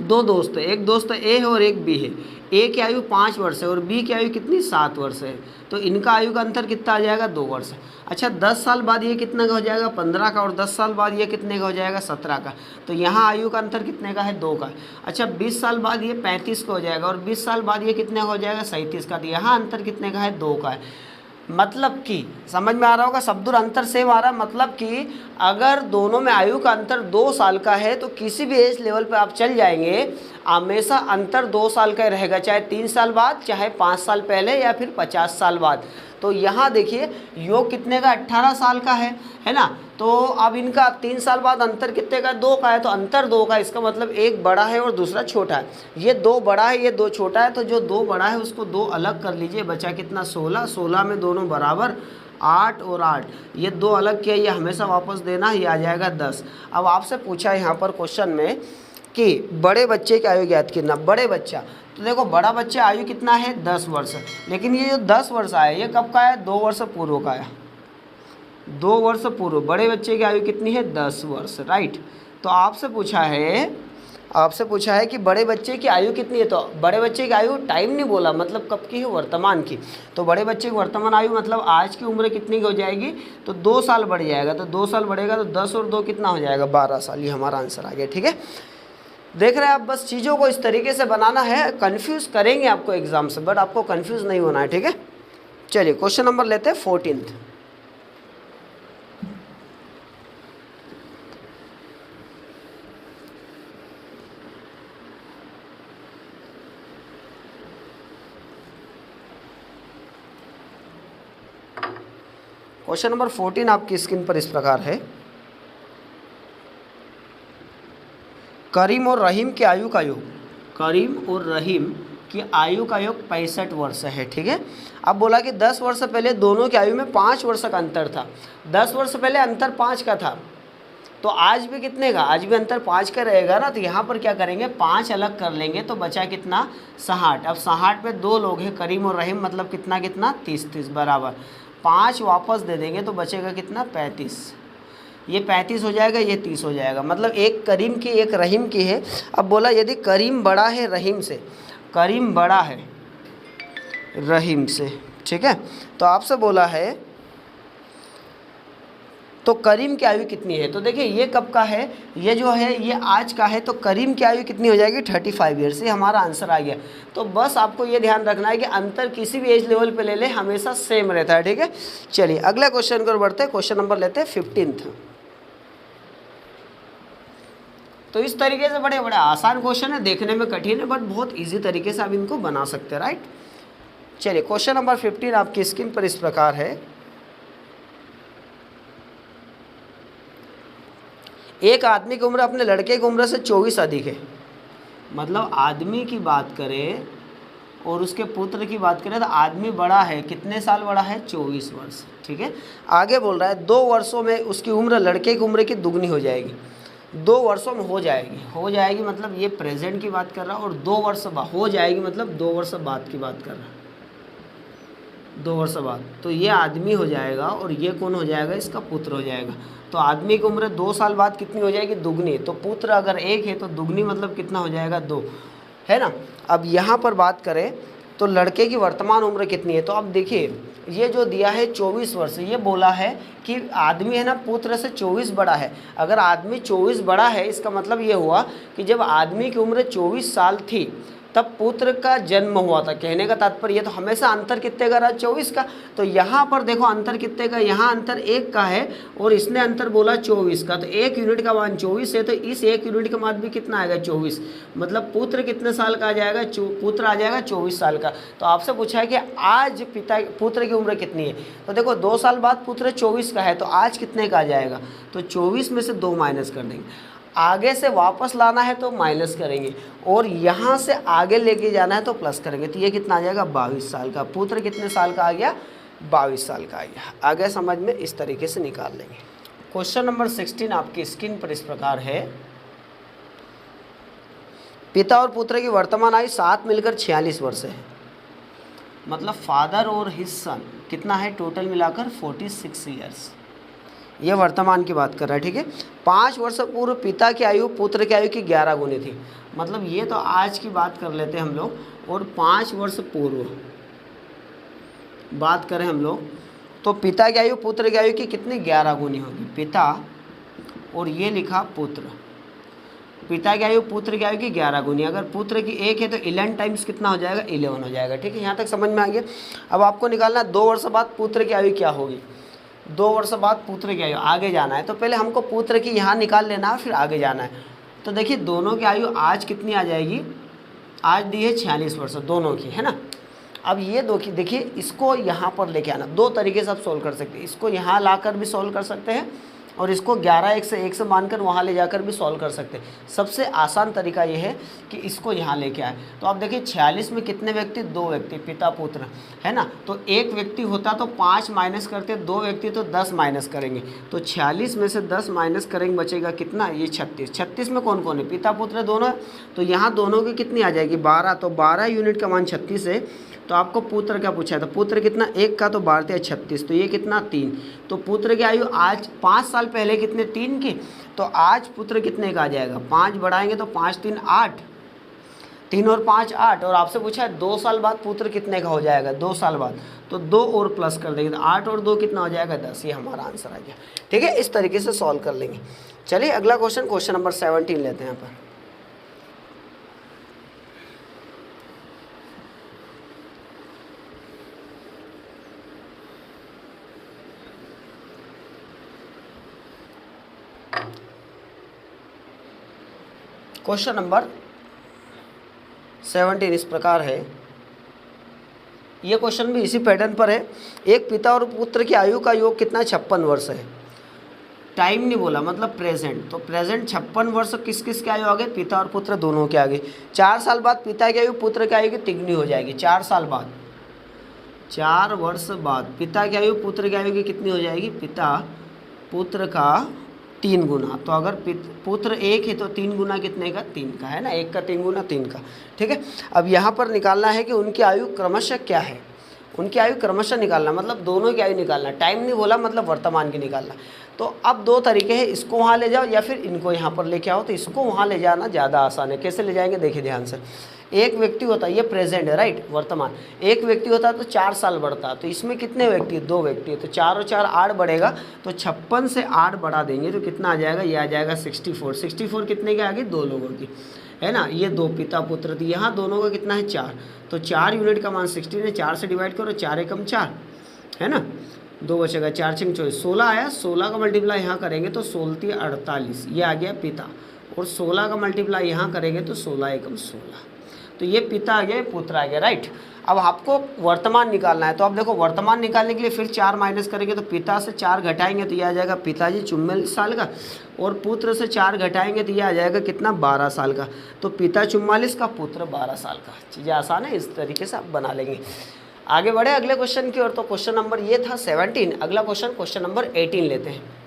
2 दोस्त है, एक दोस्त ए है और एक बी है। ए की आयु 5 वर्ष है और बी की आयु कितनी 7 वर्ष है, तो इनका आयु का अंतर कितना आ जाएगा 2 वर्ष। अच्छा 10 साल बाद ये कितने का हो जाएगा 15 का, और 10 साल बाद ये कितने का हो जाएगा 17 का, तो यहाँ आयु का अंतर कितने का है 2 का। अच्छा 20 साल बाद ये 35 का हो जाएगा और 20 साल बाद ये कितने का हो जाएगा 37 का, तो यहाँ अंतर कितने का है 2 का है। मतलब कि समझ में आ रहा होगा, शब्द और अंतर सेम आ रहा है। मतलब कि अगर दोनों में आयु का अंतर 2 साल का है तो किसी भी एज लेवल पे आप चल जाएंगे, हमेशा अंतर 2 साल का ही रहेगा, चाहे 3 साल बाद, चाहे 5 साल पहले या फिर 50 साल बाद। तो यहाँ देखिए योग कितने का 18 साल का है ना। तो अब इनका 3 साल बाद अंतर कितने का 2 का है, तो अंतर 2 का, इसका मतलब एक बड़ा है और दूसरा छोटा है। ये 2 बड़ा है, ये 2 छोटा है, तो जो 2 बड़ा है उसको 2 अलग कर लीजिए, बचा कितना 16, 16 में दोनों बराबर 8 और 8, ये 2 अलग किया, ये हमेशा वापस देना, ये आ जाएगा 10। अब आपसे पूछा है यहाँ पर क्वेश्चन में कि बड़े बच्चे की आयु ज्ञात करना। बड़े बच्चा, तो देखो बड़ा बच्चा आयु कितना है 10 वर्ष, लेकिन ये जो 10 वर्ष आया ये कब का है 2 वर्ष पूर्व का है, 2 वर्ष पूर्व। बड़े बच्चे की आयु कितनी है 10 वर्ष, राइट। तो आपसे पूछा है कि बड़े बच्चे की आयु कितनी है, तो बड़े बच्चे की आयु टाइम नहीं बोला, मतलब कब की है वर्तमान की। तो बड़े बच्चे की वर्तमान आयु मतलब आज की उम्र कितनी की हो जाएगी, तो 2 साल बढ़ जाएगा, तो 2 साल बढ़ेगा तो 10 और 2 कितना हो जाएगा 12 साल। ये हमारा आंसर आ गया, ठीक है। देख रहे हैं आप, बस चीज़ों को इस तरीके से बनाना है, कंफ्यूज करेंगे आपको एग्जाम से, बट आपको कंफ्यूज नहीं होना है, ठीक है। चलिए क्वेश्चन नंबर लेते हैं 14। क्वेश्चन नंबर 14 आपकी स्क्रीन पर इस प्रकार है, करीम और रहीम की आयु का योग, करीम और रहीम की आयु का योग 65 वर्ष है, ठीक है। अब बोला कि 10 वर्ष पहले दोनों की आयु में 5 वर्ष का अंतर था, 10 वर्ष पहले अंतर 5 का था, तो आज भी कितने का, आज भी अंतर 5 का रहेगा ना। तो यहाँ पर क्या करेंगे 5 अलग कर लेंगे, तो बचा कितना 60। अब 60 पे 2 लोग हैं करीम और रहीम, मतलब कितना 30 बराबर 5 वापस दे देंगे तो बचेगा कितना 35। ये 35 हो जाएगा, ये 30 हो जाएगा, मतलब एक करीम की एक रहीम की है। अब बोला यदि करीम बड़ा है रहीम से, करीम बड़ा है रहीम से, ठीक है। तो आपसे बोला है तो करीम की आयु कितनी है, तो देखिए ये कब का है, ये जो है ये आज का है, तो करीम की आयु कितनी हो जाएगी 35 ईयर्स। ये हमारा आंसर आ गया। तो बस आपको ये ध्यान रखना है कि अंतर किसी भी एज लेवल पे ले ले हमेशा सेम रहता है, ठीक है। चलिए अगला क्वेश्चन की ओर बढ़ते हैं, क्वेश्चन नंबर लेते हैं 15। तो इस तरीके से बड़े बड़े आसान क्वेश्चन है, देखने में कठिन है बट बहुत ईजी तरीके से आप इनको बना सकते हैं, राइट। चलिए क्वेश्चन नंबर 15 आपकी स्क्रीन पर इस प्रकार है, एक आदमी की उम्र अपने लड़के की उम्र से 24 अधिक है। मतलब आदमी की बात करें और उसके पुत्र की बात करें तो आदमी बड़ा है, कितने साल बड़ा है 24 वर्ष, ठीक है। आगे बोल रहा है 2 वर्षों में उसकी उम्र लड़के की उम्र की दुगनी हो जाएगी। 2 वर्षों में हो जाएगी मतलब ये प्रेजेंट की बात कर रहा है, और 2 वर्ष बाद हो जाएगी मतलब 2 वर्ष बाद की बात कर रहा है, 2 वर्ष बाद। तो ये आदमी हो जाएगा और ये कौन हो जाएगा, इसका पुत्र हो जाएगा। तो आदमी की उम्र 2 साल बाद कितनी हो जाएगी, दुगनी। तो पुत्र अगर 1 है तो दुगनी मतलब कितना हो जाएगा, 2, है ना। अब यहाँ पर बात करें तो लड़के की वर्तमान उम्र कितनी है, तो अब देखिए ये जो दिया है 24 वर्ष, ये बोला है कि आदमी है ना पुत्र से 24 बड़ा है। अगर आदमी 24 बड़ा है इसका मतलब ये हुआ कि जब आदमी की उम्र 24 साल थी तब पुत्र का जन्म हुआ था। कहने का तात्पर्य ये, तो हमेशा अंतर कितने का रहा, 24 का। तो यहाँ पर देखो अंतर कितने का, यहाँ अंतर 1 का है और इसने अंतर बोला 24 का। तो 1 यूनिट का मान 24 है, तो इस 1 यूनिट का मान भी कितना आएगा, 24। मतलब पुत्र कितने साल का आ जाएगा, पुत्र आ जाएगा 24 साल का। तो आपसे पूछा है कि आज पुत्र की उम्र कितनी है, तो देखो 2 साल बाद पुत्र 24 का है, तो आज कितने का आ जाएगा, तो 24 में से 2 माइनस कर देंगे। आगे से वापस लाना है तो माइनस करेंगे, और यहाँ से आगे लेके जाना है तो प्लस करेंगे। तो ये कितना आ जाएगा, 22 साल का। पुत्र कितने साल का आ गया, 22 साल का आ गया। आगे समझ में इस तरीके से निकाल लेंगे। क्वेश्चन नंबर 16 आपकी स्क्रीन पर इस प्रकार है, पिता और पुत्र की वर्तमान आयु 7 मिलकर 46 वर्ष है। मतलब फादर और हिज सन कितना है, टोटल मिलाकर 46 ईयर्स। ये वर्तमान की बात कर रहा है, ठीक है। 5 वर्ष पूर्व पिता की आयु पुत्र की आयु की 11 गुनी थी। मतलब ये तो आज की बात कर लेते हैं हम लोग, और 5 वर्ष पूर्व बात करें हम लोग तो पिता की आयु पुत्र की आयु की कितनी, 11 गुनी होगी। पिता और ये लिखा पुत्र, पिता की आयु पुत्र की आयु की 11 गुनी। अगर पुत्र की 1 है तो 11 टाइम्स कितना हो जाएगा, 11 हो जाएगा, ठीक है। यहाँ तक समझ में आ गया। अब आपको निकालना 2 वर्ष बाद पुत्र की आयु क्या होगी। 2 वर्ष बाद पुत्र की आयु, आगे जाना है तो पहले हमको पुत्र की यहाँ निकाल लेना है, फिर आगे जाना है। तो देखिए दोनों की आयु आज कितनी आ जाएगी, आज दी है 46 वर्ष दोनों की, है ना। अब ये दो की देखिए, इसको यहाँ पर लेके आना, 2 तरीके से आप सोल्व कर सकते हैं। इसको यहाँ लाकर भी सोल्व कर सकते हैं, और इसको 11 1 से मानकर वहाँ ले जाकर भी सॉल्व कर सकते हैं। सबसे आसान तरीका ये है कि इसको यहाँ लेके आए। तो आप देखिए 46 में कितने व्यक्ति, 2 व्यक्ति, पिता पुत्र, है ना। तो 1 व्यक्ति होता तो 5 माइनस करते, 2 व्यक्ति तो 10 माइनस करेंगे। तो 46 में से 10 माइनस करेंगे, बचेगा कितना, ये 36। 36 में कौन कौन है, पिता पुत्र दोनों। तो यहाँ दोनों की कितनी आ जाएगी, 12। तो 12 यूनिट का मान 36 है। तो आपको पुत्र क्या पूछा है, तो पुत्र कितना, 1 का तो 12 × 36, तो ये कितना, 3। तो पुत्र की आयु आज 5 साल पहले कितने, 3 की। तो आज पुत्र कितने का आ जाएगा, 5 बढ़ाएंगे तो 5 3 8, 3 और 5 8। और आपसे पूछा है 2 साल बाद पुत्र कितने का हो जाएगा, 2 साल बाद, तो 2 और प्लस कर देंगे, तो 8 और 2 कितना हो जाएगा, 10। ये हमारा आंसर आ गया, ठीक है। इस तरीके से सॉल्व कर लेंगे। चलिए अगला क्वेश्चन, क्वेश्चन नंबर 17 लेते हैं यहाँ पर। क्वेश्चन नंबर 17 इस प्रकार है, ये क्वेश्चन भी इसी पैटर्न पर है। एक पिता और पुत्र की आयु का योग कितना, 56 वर्ष है। टाइम नहीं बोला, मतलब प्रेजेंट। तो प्रेजेंट 56 वर्ष किस किस के आयु आ गए, पिता और पुत्र दोनों के आगे। 4 साल बाद पिता की आयु पुत्र की आयु की तिगुनी हो जाएगी। 4 साल बाद, 4 वर्ष बाद पिता की आयु पुत्र की आयु की कितनी हो जाएगी, पिता पुत्र का 3 गुना। तो अगर पुत्र 1 है तो 3 गुना कितने का, 3 का, है ना। 1 का 3 गुना 3 का, ठीक है। अब यहाँ पर निकालना है कि उनकी आयु क्रमशः क्या है, उनकी आयु क्रमशः निकालना, मतलब दोनों की आयु निकालना। टाइम नहीं बोला, मतलब वर्तमान की निकालना। तो अब 2 तरीके हैं, इसको वहाँ ले जाओ या फिर इनको यहाँ पर लेके आओ। तो इसको वहाँ ले जाना ज़्यादा आसान है। कैसे ले जाएंगे, देखिए ध्यान से। एक व्यक्ति होता है, ये प्रेजेंट है, राइट, वर्तमान। एक व्यक्ति होता है तो 4 साल बढ़ता, तो इसमें कितने व्यक्ति, 2 व्यक्ति, तो 4 और 4 8 बढ़ेगा। तो 56 से 8 बढ़ा देंगे तो कितना आ जाएगा, ये आ जाएगा 64। 64 कितने के आगे, 2 लोगों की, है ना। ये 2 पिता पुत्र थी, यहाँ दोनों का कितना है, 4। तो 4 यूनिट का मान 16 है, 4 से डिवाइड करो, 4 एकम 4, है ना। 2 बचेगा, 4 6 24, 16 आया। 16 का मल्टीप्लाई यहाँ करेंगे तो 16 3 48, ये आ गया पिता। और 16 का मल्टीप्लाई यहाँ करेंगे तो 16 एकम 16, तो ये पिता आ गया, पुत्र आ गया, राइट। अब आपको वर्तमान निकालना है। तो अब देखो वर्तमान निकालने के लिए फिर 4 माइनस करेंगे, तो पिता से 4 घटाएंगे तो ये आ जाएगा पिताजी 44 साल का, और पुत्र से 4 घटाएंगे तो ये आ जाएगा कितना, 12 साल का। तो पिता 44 का, पुत्र 12 साल का। चीज़ें आसान है, इस तरीके से आप बना लेंगे। आगे बढ़े अगले क्वेश्चन की ओर। तो क्वेश्चन नंबर ये था 17। अगला क्वेश्चन, क्वेश्चन नंबर 18 लेते हैं।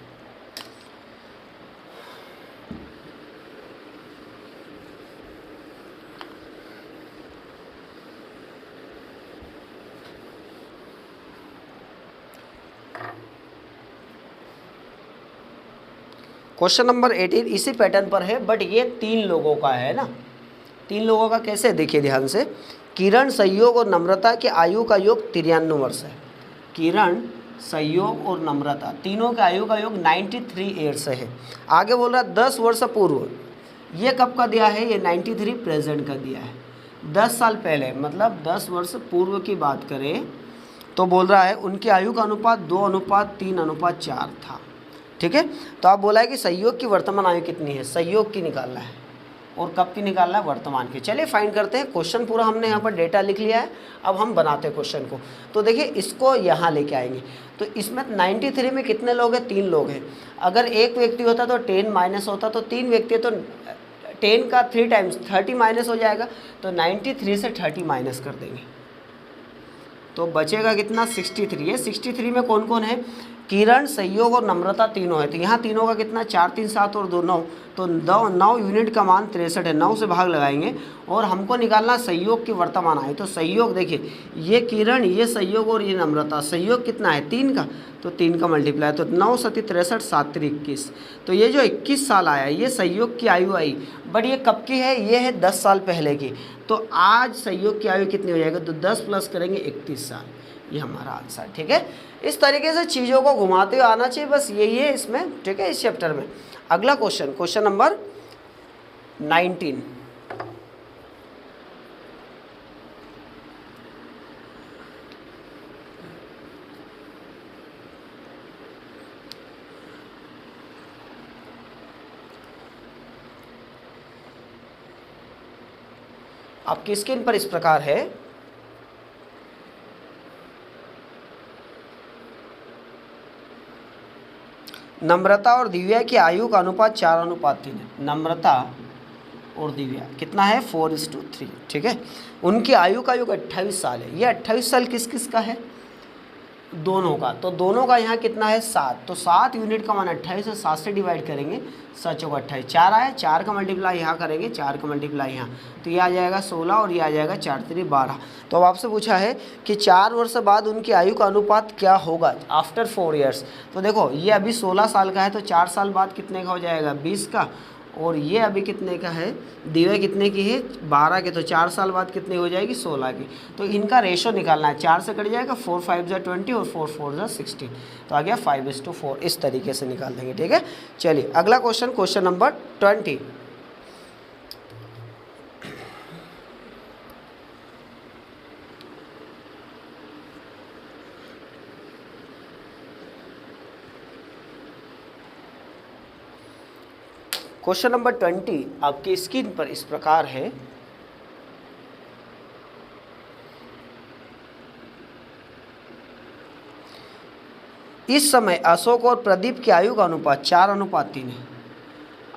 क्वेश्चन नंबर 18 इसी पैटर्न पर है, बट ये 3 लोगों का है ना। 3 लोगों का कैसे, देखिए ध्यान से। किरण, सहयोग और नम्रता की आयु का योग 93 वर्ष है। किरण, सहयोग और नम्रता तीनों के आयु का योग 93 ईयर्स है। आगे बोल रहा है 10 वर्ष पूर्व, ये कब का दिया है, ये 93 प्रेजेंट का दिया है। 10 साल पहले मतलब 10 वर्ष पूर्व की बात करें तो बोल रहा है उनकी आयु का अनुपात 2:3:4 था। ठीक है, तो आप बोला है कि सहयोग की वर्तमान आयु कितनी है, सहयोग की निकालना है और कब की निकालना है, वर्तमान की। चलिए फाइंड करते हैं। क्वेश्चन पूरा हमने यहाँ पर डेटा लिख लिया है, अब हम बनाते हैं क्वेश्चन को। तो देखिए इसको यहाँ लेके आएंगे, तो इसमें 93 में कितने लोग हैं, 3 लोग हैं। अगर एक व्यक्ति होता तो 10 माइनस होता, तो 3 व्यक्ति तो 10 का 3 टाइम्स 30 माइनस हो जाएगा, तो 93 से 30 माइनस कर देंगे तो बचेगा कितना, 63। ये 63 में कौन कौन है, किरण, सहयोग और नम्रता तीनों है। तो यहाँ तीनों का कितना, 4 3 7 और 2 9, तो 9 यूनिट का मान 63 है। 9 से भाग लगाएंगे और हमको निकालना सहयोग की वर्तमान आयु। तो सहयोग देखिए, ये किरण, ये सहयोग और ये नम्रता, सहयोग कितना है 3 का, तो 3 का मल्टीप्लाई, तो 9 7 63 7 21। तो ये जो 21 साल आया ये सहयोग की आयु आई, बट ये कब की है, ये है 10 साल पहले की। तो आज सहयोग की आयु कितनी हो जाएगी, तो 10 प्लस करेंगे 31 साल, ये हमारा आंसर। ठीक है, इस तरीके से चीज़ों को घुमाते हुए आना चाहिए, बस यही है इसमें। ठीक है, इस चैप्टर में अगला क्वेश्चन, क्वेश्चन नंबर 19। आपकी स्क्रीन पर इस प्रकार है, नम्रता और दिव्या की आयु का अनुपात 4:3 है। नम्रता और दिव्या कितना है, 4:3। ठीक है, उनकी आयु का योग 28 साल है। ये 28 साल किस किस का है, दोनों का। तो दोनों का यहाँ कितना है, 7। तो 7 यूनिट का मान 28 है, 7 से डिवाइड करेंगे, 7 चौका 28, 4 आया, 4 का मल्टीप्लाई यहाँ करेंगे, 4 का मल्टीप्लाई यहाँ, तो ये आ जाएगा 16 और ये आ जाएगा 4 3 12। तो अब आपसे पूछा है कि 4 वर्ष बाद उनकी आयु का अनुपात क्या होगा आफ्टर 4 ईयर्स। तो देखो ये अभी 16 साल का है, तो 4 साल बाद कितने का हो जाएगा, 20 का। और ये अभी कितने का है, दिव्या कितने की है, 12 के। तो 4 साल बाद कितनी हो जाएगी, 16 की। तो इनका रेशो निकालना है, 4 से कट जाएगा, 4 5 जा 20 और 4 4 जा 16, तो आ गया 5:4। इस तरीके से निकाल देंगे। ठीक है, चलिए अगला question, question number 20। Question number 20 आपकी स्क्रीन पर इस प्रकार है, इस समय अशोक और प्रदीप की आयु का अनुपात 4:3 है।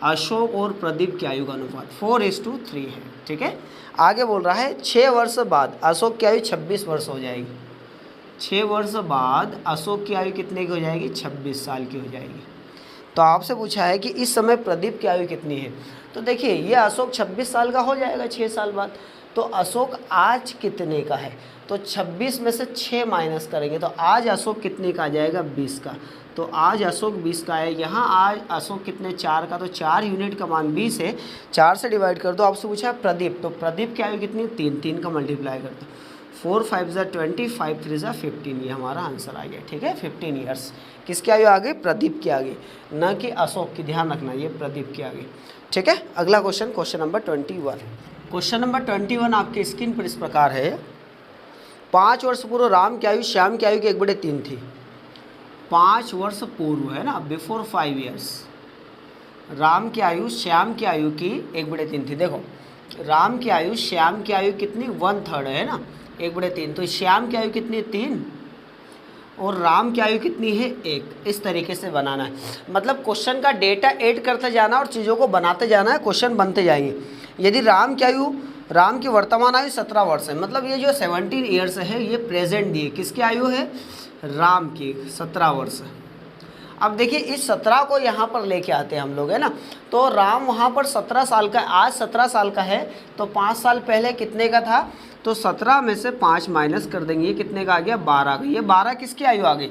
अशोक और प्रदीप की आयु का अनुपात 4:3 है। ठीक है, आगे बोल रहा है 6 वर्ष बाद अशोक की आयु 26 वर्ष हो जाएगी। 6 वर्ष बाद अशोक की आयु कितने की हो जाएगी, 26 साल की हो जाएगी। तो आपसे पूछा है कि इस समय प्रदीप की आयु कितनी है। तो देखिए ये अशोक 26 साल का हो जाएगा 6 साल बाद। तो अशोक आज कितने का है, तो 26 में से 6 माइनस करेंगे, तो आज अशोक कितने का आ जाएगा, 20 का। तो आज अशोक 20 का है। यहाँ आज अशोक कितने, 4 का, तो 4 यूनिट का मान 20 है, 4 से डिवाइड कर दो। आपसे पूछा है प्रदीप, तो प्रदीप की आयु कितनी, 3, 3 का मल्टीप्लाई कर दो, 4 5 जा 20, 5 3 जा 15, ये हमारा आंसर आ गया। ठीक है, 15 ईयर्स किसके आयु आ गई, प्रदीप के आगे, न कि अशोक की। ध्यान रखना ये प्रदीप के आगे। ठीक है, अगला question, question number 21। Question number 21 आपके स्क्रीन पर इस प्रकार है, 5 वर्ष पूर्व राम की आयु श्याम की आयु की 1/3 थी। 5 वर्ष पूर्व है ना, बिफोर 5 ईयर्स, राम की आयु श्याम की आयु की 1/3 थी। देखो राम की आयु श्याम की आयु कितनी, 1/3 है ना, 1/3। तो श्याम की आयु कितनी है, 3, और राम की आयु कितनी है, 1। इस तरीके से बनाना है, मतलब क्वेश्चन का डेटा ऐड करते जाना और चीज़ों को बनाते जाना है, क्वेश्चन बनते जाएंगे। यदि राम की आयु, राम की वर्तमान आयु 17 वर्ष है, मतलब ये जो 17 ईयर्स है ये प्रेजेंट दिए, किसकी आयु है, राम की 17 वर्ष। अब देखिए इस 17 को यहाँ पर लेके आते हैं हम लोग, है ना। तो राम वहाँ पर 17 साल का, आज 17 साल का है, तो 5 साल पहले कितने का था, तो 17 में से 5 माइनस कर देंगे, ये कितने का आ गया, 12 का। ये 12 किसकी आयु आ गई,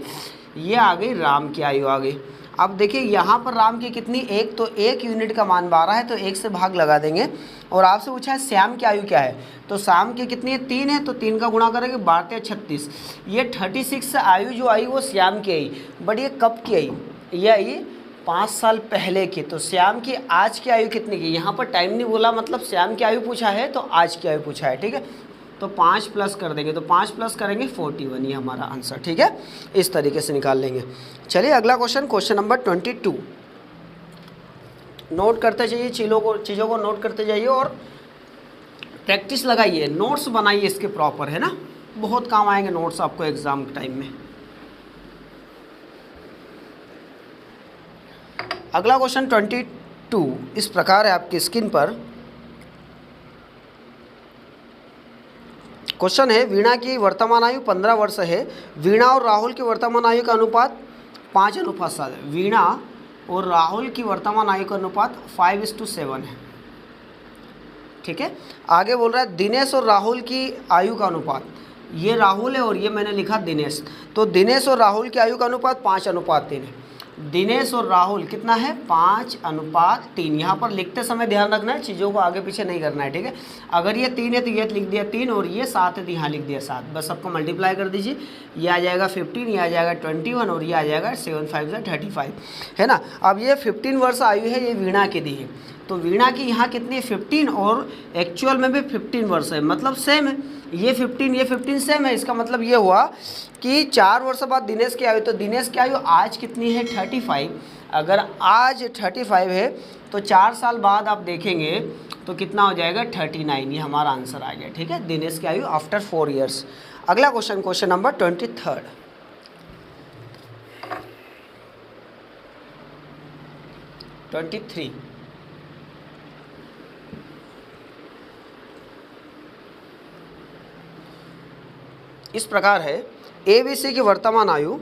ये आ गई राम की आयु आ गई। अब देखिए यहाँ पर राम की कितनी, एक, तो 1 यूनिट का मान 12 है, तो 1 से भाग लगा देंगे। और आपसे पूछा है श्याम की आयु क्या है, तो श्याम की कितनी है, 3 है, तो 3 का गुणा करेंगे, 12 36। ये 36 आयु जो आई वो श्याम की आई, बट ये कब की आई, ये आई 5 साल पहले की। तो श्याम की आज की आयु कितनी की, यहाँ पर टाइम नहीं बोला, मतलब श्याम की आयु पूछा है तो आज की आयु पूछा है, ठीक है। तो 5 प्लस कर देंगे, तो 5 प्लस करेंगे 41, ये हमारा आंसर, ठीक है। इस तरीके से निकाल लेंगे। चलिए अगला क्वेश्चन, क्वेश्चन नंबर 22। नोट करते जाइए, चीज़ों को नोट करते जाइए और प्रैक्टिस लगाइए, नोट्स बनाइए इसके प्रॉपर, है ना, बहुत काम आएंगे नोट्स आपको एग्जाम के टाइम में। अगला क्वेश्चन 22 इस प्रकार है आपकी स्क्रीन पर। क्वेश्चन है, वीणा की वर्तमान आयु 15 वर्ष है, वीणा और राहुल की वर्तमान आयु का अनुपात 5:7 है। वीणा और राहुल की वर्तमान आयु का अनुपात 5:7 है, ठीक है। आगे बोल रहा है दिनेश और राहुल की आयु का अनुपात, ये राहुल है और ये मैंने लिखा दिनेश, तो दिनेश और राहुल की आयु का अनुपात 5:3 है। दिनेश और राहुल कितना है, 5:3। यहाँ पर लिखते समय ध्यान रखना है, चीज़ों को आगे पीछे नहीं करना है, ठीक है। अगर ये 3 है तो ये लिख दिया 3, और ये 7 है तो यहाँ लिख दिया 7, बस सबको मल्टीप्लाई कर दीजिए। ये आ जाएगा 15, ये आ जाएगा 21, और ये आ जाएगा 7 5 35, है ना। अब ये 15 वर्ष आयु है, ये वीणा की दी है, तो वीणा की यहाँ कितनी है 15, और एक्चुअल में भी 15 वर्ष है, मतलब सेम है, ये 15 सेम है। इसका मतलब ये हुआ कि 4 वर्ष बाद दिनेश की आयु, तो दिनेश की आयु आज कितनी है 35। अगर आज 35 है तो 4 साल बाद आप देखेंगे तो कितना हो जाएगा 39, ये हमारा आंसर आ गया, ठीक है। दिनेश की आयु आफ्टर 4 ईयर्स। अगला क्वेश्चन, क्वेश्चन नंबर 23। इस प्रकार है, ABC की वर्तमान आयु,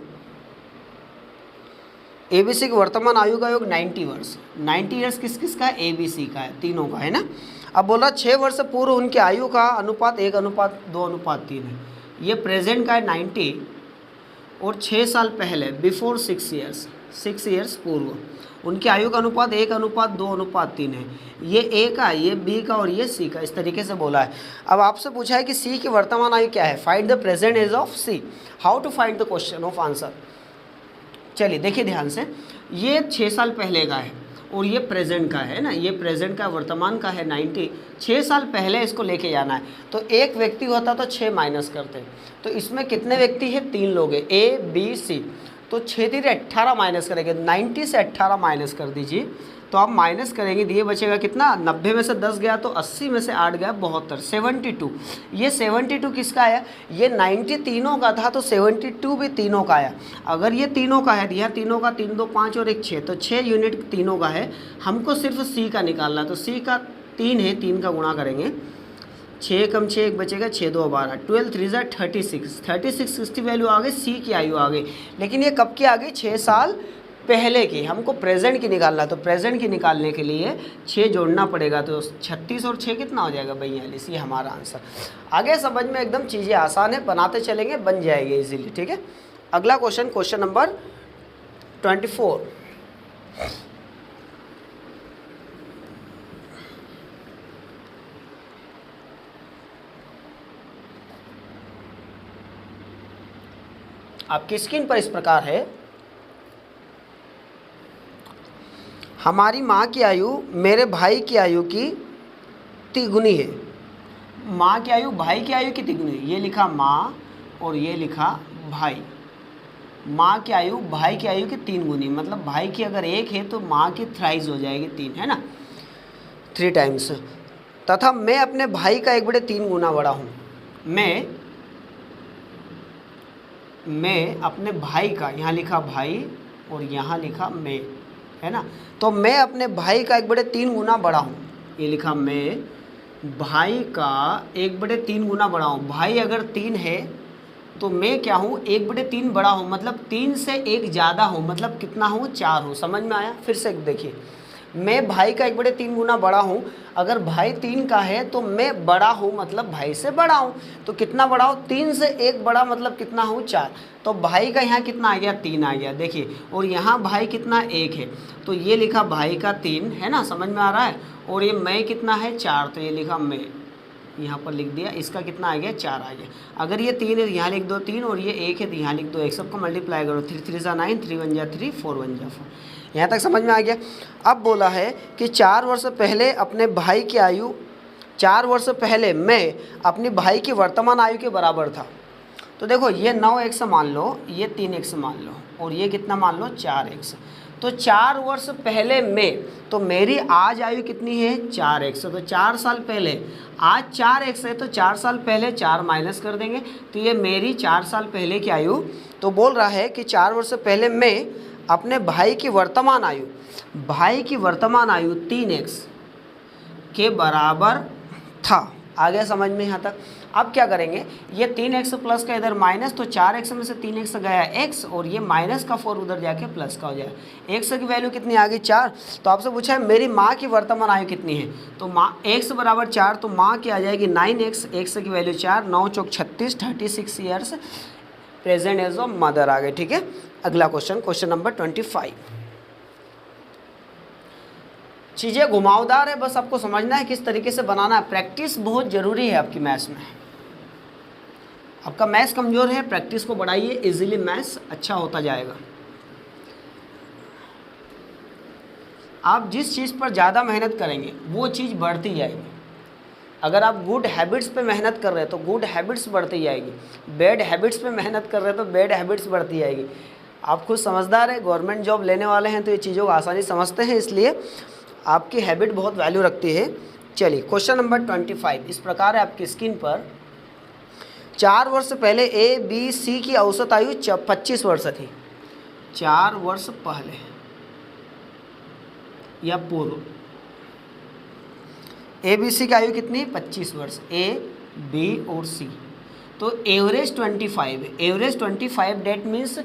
ABC की वर्तमान आयु का योग 90 वर्ष। 90 ईयर्स किस किस का है, ABC का है, तीनों का, है ना। अब बोल रहा 6 वर्ष पूर्व उनकी आयु का अनुपात 1:2:3 है। ये प्रेजेंट का है 90, और 6 साल पहले बिफोर 6 ईयर्स पूर्व उनकी आयु का अनुपात 1:2:3 है। ये ए का, ये बी का और ये सी का, इस तरीके से बोला है। अब आपसे पूछा है कि सी की वर्तमान आयु क्या है, find the present age of C, how to find the question of answer. चलिए देखिए ध्यान से, ये 6 साल पहले का है और ये प्रेजेंट का है ना, ये प्रेजेंट का, वर्तमान का है 90, 6 साल पहले इसको लेके जाना है। तो एक व्यक्ति होता तो 6 माइनस करते, तो इसमें कितने व्यक्ति हैं, 3 लोग हैं, ए बी सी, तो 6 3 18 माइनस करेंगे, 90 से 18 माइनस कर दीजिए, तो आप माइनस करेंगे तो ये बचेगा कितना, 90 में से 10 गया तो 80 में से 8 गया 72, 72। ये 72 किसका आया, ये 90 तीनों का था, तो 72 भी तीनों का आया। अगर ये तीनों का है, यह तीनों का, 3 2 5 और 1 6, तो 6 यूनिट तीनों का है। हमको सिर्फ सी का निकालना, तो सी का 3 है, 3 का गुणा करेंगे, 6 कम 6 1 बचेगा, 6 2 12, 12 3 36, 60 वैल्यू आ गई, सी की आयु आ गई। लेकिन ये कब की आ गई, 6 साल पहले की। हमको प्रेजेंट की निकालना, तो प्रेजेंट की निकालने के लिए 6 जोड़ना पड़ेगा, तो 36 और 6 कितना हो जाएगा, 42, ये हमारा आंसर। आगे समझ में एकदम चीज़ें आसान है, बनाते चलेंगे, बन जाएगी इजीली, ठीक है। अगला क्वेश्चन, क्वेश्चन नंबर 24। आपकी स्क्रीन पर इस प्रकार है, हमारी माँ की आयु मेरे भाई की आयु की तिगुनी है। माँ की आयु भाई की आयु की तिगुनी, ये लिखा माँ और ये लिखा भाई। माँ की आयु भाई की आयु की 3 गुनी, मतलब भाई की अगर 1 है तो माँ की थ्राइस हो जाएगी 3, है ना, 3 टाइम्स। तथा मैं अपने भाई का 1/3 गुना बड़ा हूँ। मैं अपने भाई का, यहाँ लिखा भाई और यहाँ लिखा मैं, है ना, तो मैं अपने भाई का 1/3 गुना बड़ा हूँ। ये लिखा मैं भाई का 1/3 गुना बड़ा हूँ। भाई अगर 3 है तो मैं क्या हूँ, 1/3 बड़ा हूँ, मतलब 3 से 1 ज़्यादा हूँ, मतलब कितना हूँ, 4 हूँ। समझ में आया, फिर से देखिए, मैं भाई का 1/3 गुना बड़ा हूँ। अगर भाई 3 का है तो मैं बड़ा हूँ, मतलब भाई से बड़ा हूँ। तो कितना बड़ा हूँ? 3 से 1 बड़ा, मतलब कितना हूँ? 4। तो भाई का यहाँ कितना आ गया? 3 आ गया, देखिए। और यहाँ भाई कितना? 1 है, तो ये लिखा भाई का 3 है ना, समझ में आ रहा है। और ये मैं कितना है? 4, तो ये लिखा मैं, यहाँ पर लिख दिया। इसका कितना आ गया? 4 आ गया। अगर ये 3 है तो यहाँ लिख दो 3, और ये 1 है तो यहाँ लिख दो 1। सबको मल्टीप्लाई करो, 3 3 जा 9, 3 1 जा 3, 4 1 जा 4। यहाँ तक समझ में आ गया। अब बोला है कि 4 वर्ष पहले अपने भाई की आयु, 4 वर्ष पहले मैं अपने भाई की वर्तमान आयु के बराबर था। तो देखो, ये 9x मान लो, ये 3x मान लो, और ये कितना मान लो? 4x। तो 4 वर्ष पहले में, तो मेरी आज आयु कितनी है? 4x। तो 4 साल पहले, आज 4x है तो 4 साल पहले 4 माइनस कर देंगे, तो ये मेरी 4 साल पहले की आयु। तो बोल रहा है कि 4 वर्ष पहले मैं अपने भाई की वर्तमान आयु, भाई की वर्तमान आयु 3x के बराबर था। आ गया समझ में यहाँ तक? अब क्या करेंगे, ये 3x प्लस का इधर माइनस, तो 4x में से 3x गया x, और ये माइनस का 4 उधर जाके प्लस का हो जाएगा। x की वैल्यू कितनी आ गई? 4। तो आपसे पूछा है मेरी माँ की वर्तमान आयु कितनी है, तो माँ x बराबर 4, तो माँ की आ जाएगी 9x, x की वैल्यू 4, 9 चौक 36, 36 years present age of mother आ गए। ठीक है, अगला क्वेश्चन, क्वेश्चन नंबर 25। चीज़ें घुमावदार है, बस आपको समझना है किस तरीके से बनाना है। प्रैक्टिस बहुत ज़रूरी है आपकी मैथ्स में। आपका मैथ्स कमज़ोर है, प्रैक्टिस को बढ़ाइए, इजीली मैथ्स अच्छा होता जाएगा। आप जिस चीज़ पर ज़्यादा मेहनत करेंगे वो चीज़ बढ़ती जाएगी। अगर आप गुड हैबिट्स पे मेहनत कर रहे हैं तो गुड हैबिट्स बढ़ती जाएगी, बैड हैबिट्स पे मेहनत कर रहे हैं तो बैड हैबिट्स बढ़ती जाएगी। आप खुद समझदार हैं, गवर्नमेंट जॉब लेने वाले हैं, तो ये चीज़ों को आसानी समझते हैं, इसलिए आपकी हैबिट बहुत वैल्यू रखती है। चलिए, क्वेश्चन नंबर 25 इस प्रकार है आपकी स्क्रीन पर। 4 वर्ष पहले ए बी सी की औसत आयु 25 वर्ष थी। 4 वर्ष पहले या पूर्व ए बी सी की आयु कितनी? 25 वर्ष, ए बी और सी। तो एवरेज 25 है, एवरेज 25 डेट मीन्स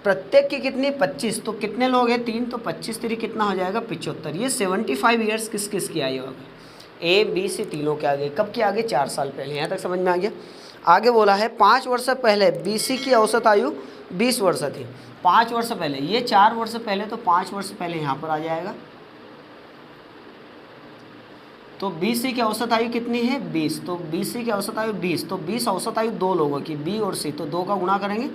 प्रत्येक की कितनी? 25। तो कितने लोग हैं? 3, तो 25 3 कितना हो जाएगा? 75। ये 75 ईयर्स किस किस की आयु आ गई? ए बी सी तीनों के आगे। कब के आगे? 4 साल पहले। यहाँ तक समझ में आ गया। आगे बोला है 5 वर्ष पहले बी सी की औसत आयु 20 वर्ष थी। 5 वर्ष पहले, ये 4 वर्ष पहले, तो 5 वर्ष पहले यहाँ पर आ जाएगा। तो बी सी की औसत आयु कितनी है? 20। तो बी सी की औसत आयु 20, तो 20 औसत आयु 2 लोगों की, बी और सी, तो 2 का गुणा करेंगे,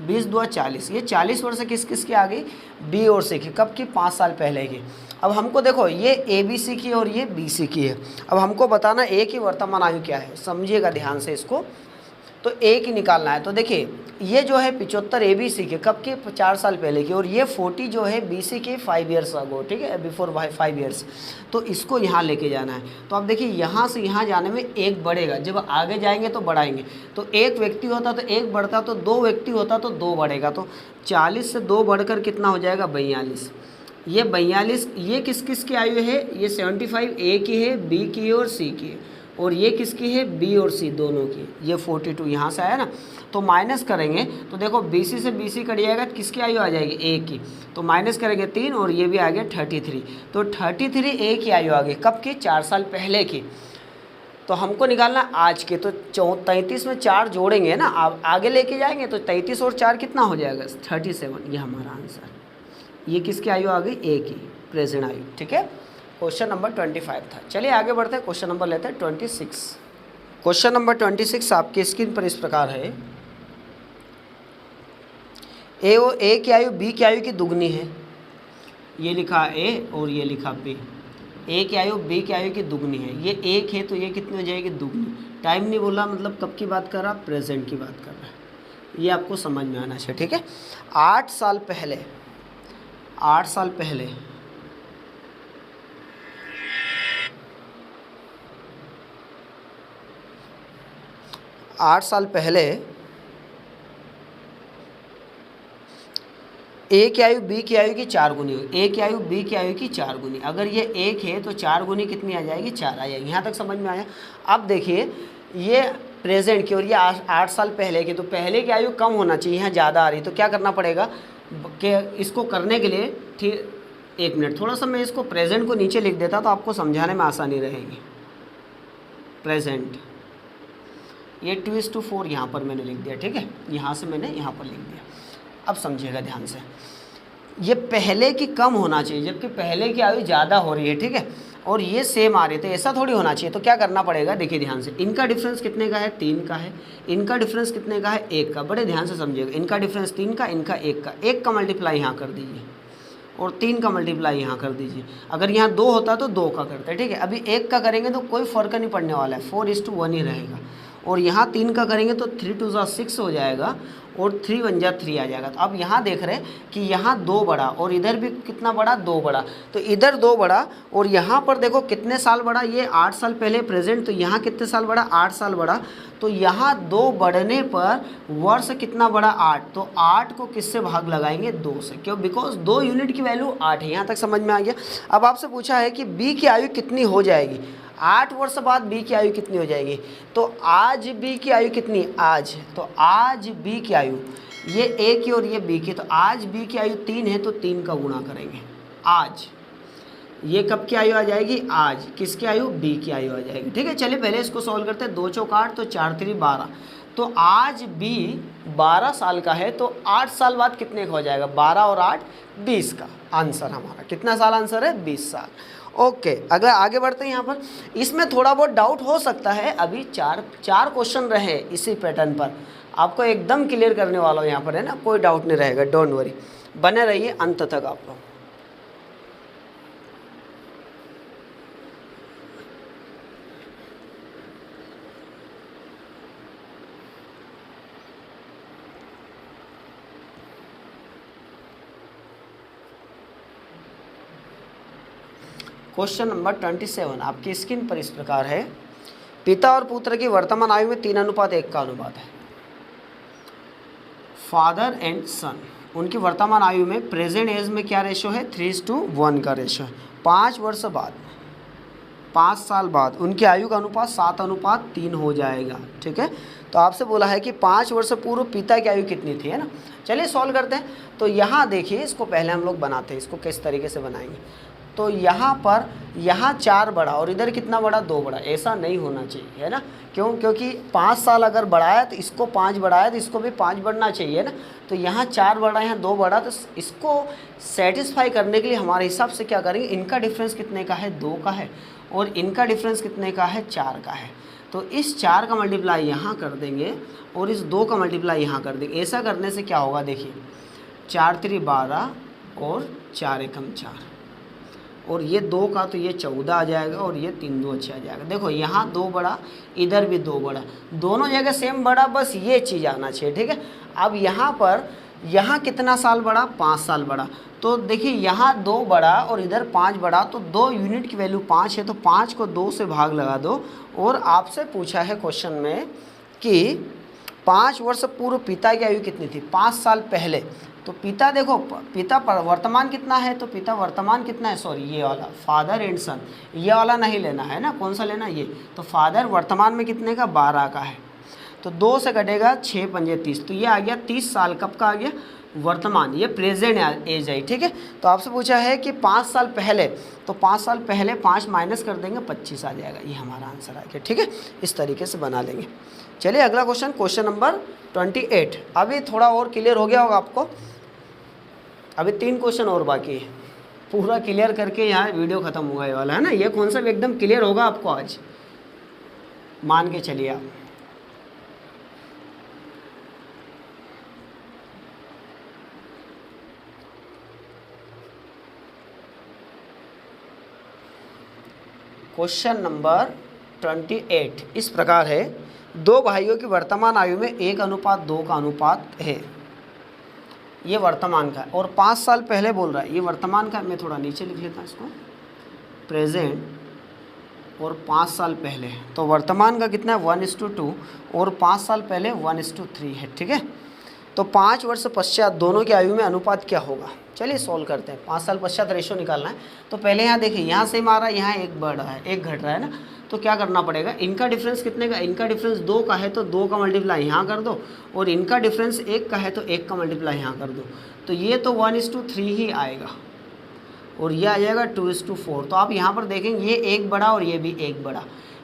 20 2 40। ये 40 वर्ष किस किस की आ गई? बी और सी की। कब की? 5 साल पहले की। अब हमको देखो, ये ए बी सी की और ये बी सी की है। अब हमको बताना ए की वर्तमान आयु क्या है, समझिएगा ध्यान से इसको। तो ए की निकालना है। तो देखिए, ये जो है 75 ए बी सी के, कब के? 4 साल पहले की, और ये 40 जो है बी सी के 5 ईयर्स अगो, ठीक है, बिफोर 5 ईयर्स। तो इसको यहाँ लेके जाना है। तो अब देखिए, यहाँ से यहाँ जाने में 1 बढ़ेगा, जब आगे जाएंगे तो बढ़ाएंगे। तो 1 व्यक्ति होता तो 1 बढ़ता, तो 2 व्यक्ति होता तो 2 बढ़ेगा। तो 40 से 2 बढ़कर कितना हो जाएगा? 42। ये 42, ये किस किस की आयु है? ये 75 ए की है, बी की है और सी की है। और ये किसकी है? बी और सी दोनों की। ये 42 यहाँ से आया ना, तो माइनस करेंगे तो देखो BC से BC कट जाएगा, किसकी आयु आ जाएगी? ए की। तो माइनस करेंगे 3, और ये भी आ गया 33। तो 33 ए की आयु आ गई, कब की? 4 साल पहले की। तो हमको निकालना आज के। तो 33 में 4 जोड़ेंगे ना, आप आगे लेके जाएंगे तो 33 और 4 कितना हो जाएगा? 37। ये हमारा आंसर। ये किसकी आयु आ गई? ए की प्रेजेंट आयु। ठीक है, क्वेश्चन नंबर 25 था। चलिए आगे बढ़ते हैं, क्वेश्चन नंबर लेते हैं 26। क्वेश्चन नंबर 26 आपकी स्क्रीन पर इस प्रकार है। ए की आयु बी की आयु की दुगनी है। ये लिखा ए और ये लिखा बी। ए की आयु बी की आयु की दुगनी है। ये 1 है तो ये कितनी हो जाएगी? दुगनी। टाइम नहीं बोला, मतलब कब की बात कर रहा? प्रेजेंट की बात कर रहा है। ये आपको समझ में आना चाहिए। ठीक है, 8 साल पहले 8 साल पहले 8 साल पहले ए की आयु बी की आयु की 4 गुनी हुई। ए की आयु बी की आयु की 4 गुनी। अगर ये 1 है तो 4 गुनी कितनी आ जाएगी? 4 आ जाएगी। यहाँ तक समझ में आया? अब देखिए, ये प्रेजेंट की और ये 8 साल पहले की, तो पहले की आयु कम होना चाहिए, यहाँ ज़्यादा आ रही। तो क्या करना पड़ेगा कि इसको करने के लिए एक मिनट, थोड़ा सा मैं इसको प्रेजेंट को नीचे लिख देता तो आपको समझाने में आसानी रहेगी। प्रेजेंट, ये 2:4 यहाँ पर मैंने लिख दिया, ठीक है, यहाँ से मैंने यहाँ पर लिख दिया। अब समझिएगा ध्यान से, ये पहले की कम होना चाहिए जबकि पहले की आयु ज़्यादा हो रही है, ठीक है, और ये सेम आ रही है, तो ऐसा थोड़ी होना चाहिए। तो क्या करना पड़ेगा, देखिए ध्यान से, इनका डिफरेंस कितने का है, 3 का है, इनका डिफरेंस कितने का है, 1 का। बड़े ध्यान से समझिएगा, इनका डिफरेंस 3 का, इनका 1 का, 1 का मल्टीप्लाई यहाँ कर दीजिए और 3 का मल्टीप्लाई यहाँ कर दीजिए। अगर यहाँ 2 होता तो 2 का करते, ठीक है। अभी 1 का करेंगे तो कोई फ़र्क नहीं पड़ने वाला है, 4:1 ही रहेगा। और यहाँ 3 का करेंगे तो 3×2 = 6 हो जाएगा और 3×1 = 3 आ जाएगा। तो अब यहाँ देख रहे हैं कि यहाँ 2 बढ़ा और इधर भी कितना बढ़ा, 2 बढ़ा, तो इधर 2 बढ़ा और यहाँ पर देखो कितने साल बढ़ा, ये 8 साल पहले प्रेजेंट, तो यहाँ कितने साल बढ़ा, 8 साल बढ़ा। तो यहाँ 2 बढ़ने पर वर्ष कितना बढ़ा, 8, तो 8 को किससे भाग लगाएंगे, 2 से, क्यों, बिकॉज 2 यूनिट की वैल्यू 8 है। यहाँ तक समझ में आ गया। अब आपसे पूछा है कि बी की आयु कितनी हो जाएगी, 8 वर्ष बाद बी की आयु कितनी हो जाएगी। तो आज बी की आयु कितनी, आज, तो आज बी की आयु, ये ए की और ये बी की, तो आज बी की आयु 3 है तो 3 का गुणा करेंगे आज। ये कब की आयु आ जाएगी, आज, किसकी आयु, बी की आयु आ जाएगी, ठीक है। चलिए पहले इसको सॉल्व करते हैं। 2 चौक 8 तो 4×3 = 12, तो आज बी 12 साल का है, तो 8 साल बाद कितने का हो जाएगा, 12 और 8 20 का। आंसर हमारा कितना साल आंसर है, 20 साल। ओके, अगला आगे बढ़ते हैं। यहाँ पर इसमें थोड़ा बहुत डाउट हो सकता है, अभी चार क्वेश्चन रहे इसी पैटर्न पर, आपको एकदम क्लियर करने वाला हूँ यहाँ पर, है ना, कोई डाउट नहीं रहेगा, डोंट वरी, बने रहिए अंत तक आप लोग। क्वेश्चन नंबर 27 आपकी स्क्रीन पर इस प्रकार है, पिता और पुत्र की वर्तमान आयु में 3:1 का अनुपात है। फादर एंड सन, उनकी वर्तमान आयु में प्रेजेंट एज में क्या रेशो है, 3:1 का रेशो है। 5 वर्ष बाद, 5 साल बाद उनकी आयु का अनुपात 7:3 हो जाएगा, ठीक है। तो आपसे बोला है कि 5 वर्ष पूर्व पिता की आयु कितनी थी, है ना। चलिए सॉल्व करते हैं। तो यहाँ देखिए, इसको पहले हम लोग बनाते हैं, इसको किस तरीके से बनाएंगे। तो यहाँ पर, यहाँ 4 बढ़ा और इधर कितना बढ़ा, 2 बढ़ा, ऐसा नहीं होना चाहिए, है ना। क्यों, क्योंकि 5 साल अगर बढ़ाया तो इसको 5 बढ़ाया तो इसको भी 5 बढ़ना चाहिए ना। तो यहाँ 4 बढ़ा, यहाँ 2 बढ़ा, तो इसको सेटिस्फाई करने के लिए हमारे हिसाब से क्या करेंगे, इनका डिफरेंस कितने का है, 2 का है, और इनका डिफरेंस कितने का है, 4 का है। तो इस 4 का मल्टीप्लाई यहाँ कर देंगे और इस 2 का मल्टीप्लाई यहाँ कर देंगे। ऐसा करने से क्या होगा, देखिए, 4×3 = 12 और 4×1 = 4, और ये 2 का तो ये 14 आ जाएगा और ये 3×2 = 6 आ जाएगा। देखो यहाँ 2 बढ़ा, इधर भी 2 बढ़ा, दोनों जगह सेम बढ़ा, बस ये चीज़ आना चाहिए, ठीक है। अब यहाँ पर, यहाँ कितना साल बढ़ा, 5 साल बढ़ा, तो देखिए यहाँ 2 बढ़ा और इधर 5 बढ़ा, तो 2 यूनिट की वैल्यू 5 है, तो 5 को 2 से भाग लगा दो। और आपसे पूछा है क्वेश्चन में कि 5 वर्ष पूर्व पिता की आयु कितनी थी, 5 साल पहले। तो पिता देखो, पिता पर वर्तमान कितना है, तो पिता वर्तमान कितना है, सॉरी ये वाला, फादर एंड सन, ये वाला नहीं लेना है ना, कौन सा लेना, ये। तो फादर वर्तमान में कितने का, 12 का है, तो 2 से कटेगा, 6×5 = 30, तो ये आ गया 30 साल। कब का आ गया, वर्तमान, ये प्रेजेंट एज है, ठीक है। तो आपसे पूछा है कि 5 साल पहले, तो 5 साल पहले 5 माइनस कर देंगे, 25 आ जाएगा, ये हमारा आंसर आ गया, ठीक है। इस तरीके से बना लेंगे। चलिए अगला क्वेश्चन, क्वेश्चन नंबर 28। अभी थोड़ा और क्लियर हो गया होगा आपको, अभी 3 क्वेश्चन और बाकी है, पूरा क्लियर करके यहाँ वीडियो ख़त्म होगा ये वाला, है ना। ये कॉन्सेप्ट एकदम क्लियर होगा आपको आज, मान के चलिए आप। क्वेश्चन नंबर 28 इस प्रकार है, 2 भाइयों की वर्तमान आयु में 1:2 का अनुपात है। ये वर्तमान का है और 5 साल पहले बोल रहा है, ये वर्तमान का, मैं थोड़ा नीचे लिख लेता हूँ इसको, प्रेजेंट और 5 साल पहले। तो वर्तमान का कितना है, 1:2 और 5 साल पहले 1:3 है, ठीक है। तो 5 वर्ष पश्चात दोनों की आयु में अनुपात क्या होगा। चलिए सॉल्व करते हैं। 5 साल पश्चात रेशो निकालना है। तो पहले यहाँ देखिए, यहाँ से मारा, यहाँ 1 बढ़ रहा है, 1 घट रहा है ना। तो क्या करना पड़ेगा, इनका डिफरेंस कितने का, इनका डिफरेंस 2 का है, तो 2 का मल्टीप्लाई यहाँ कर दो, और इनका डिफरेंस 1 का है, तो 1 का मल्टीप्लाई यहाँ कर दो। तो ये तो 1:3 ही आएगा, और ये आ जाएगा 2:4। तो आप यहाँ पर देखेंगे ये एक बड़ा और ये भी एक बड़ा,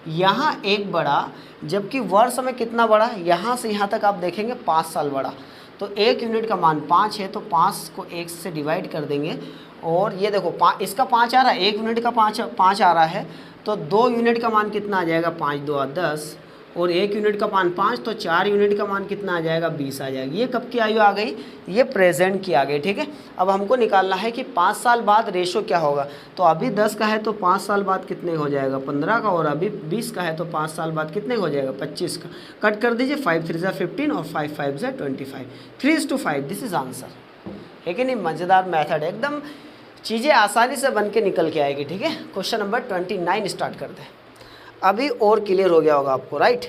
यहाँ एक बड़ा, जबकि वर्ष में कितना बड़ा, यहाँ से यहाँ तक आप देखेंगे 5 साल बड़ा। तो 1 यूनिट का मान 5 है, तो 5 को 1 से डिवाइड कर देंगे और ये देखो इसका 5 आ रहा है, 1 यूनिट का 5 आ रहा है, तो 2 यूनिट का मान कितना आ जाएगा, 5 2 10, और 1 यूनिट का मान 5, तो 4 यूनिट का मान कितना आ जाएगा, 20 आ जाएगा। ये कब की आयु आ गई, ये प्रेजेंट की आ गई। ठीक है, अब हमको निकालना है कि 5 साल बाद रेशो क्या होगा। तो अभी 10 का है तो 5 साल बाद कितने हो जाएगा, 15 का, और अभी 20 का है तो 5 साल बाद कितने हो जाएगा, 25 का। कट कर दीजिए, 5 3 ज़ा 15 और 5 5 ज़ा 25, 3:5। दिस इज आंसर है कि नहीं। मज़ेदार मेथड है एकदम, चीज़ें आसानी से बन के निकल के आएगी। ठीक है, क्वेश्चन नंबर 29 स्टार्ट करते हैं। अभी और क्लियर हो गया होगा आपको, राइट।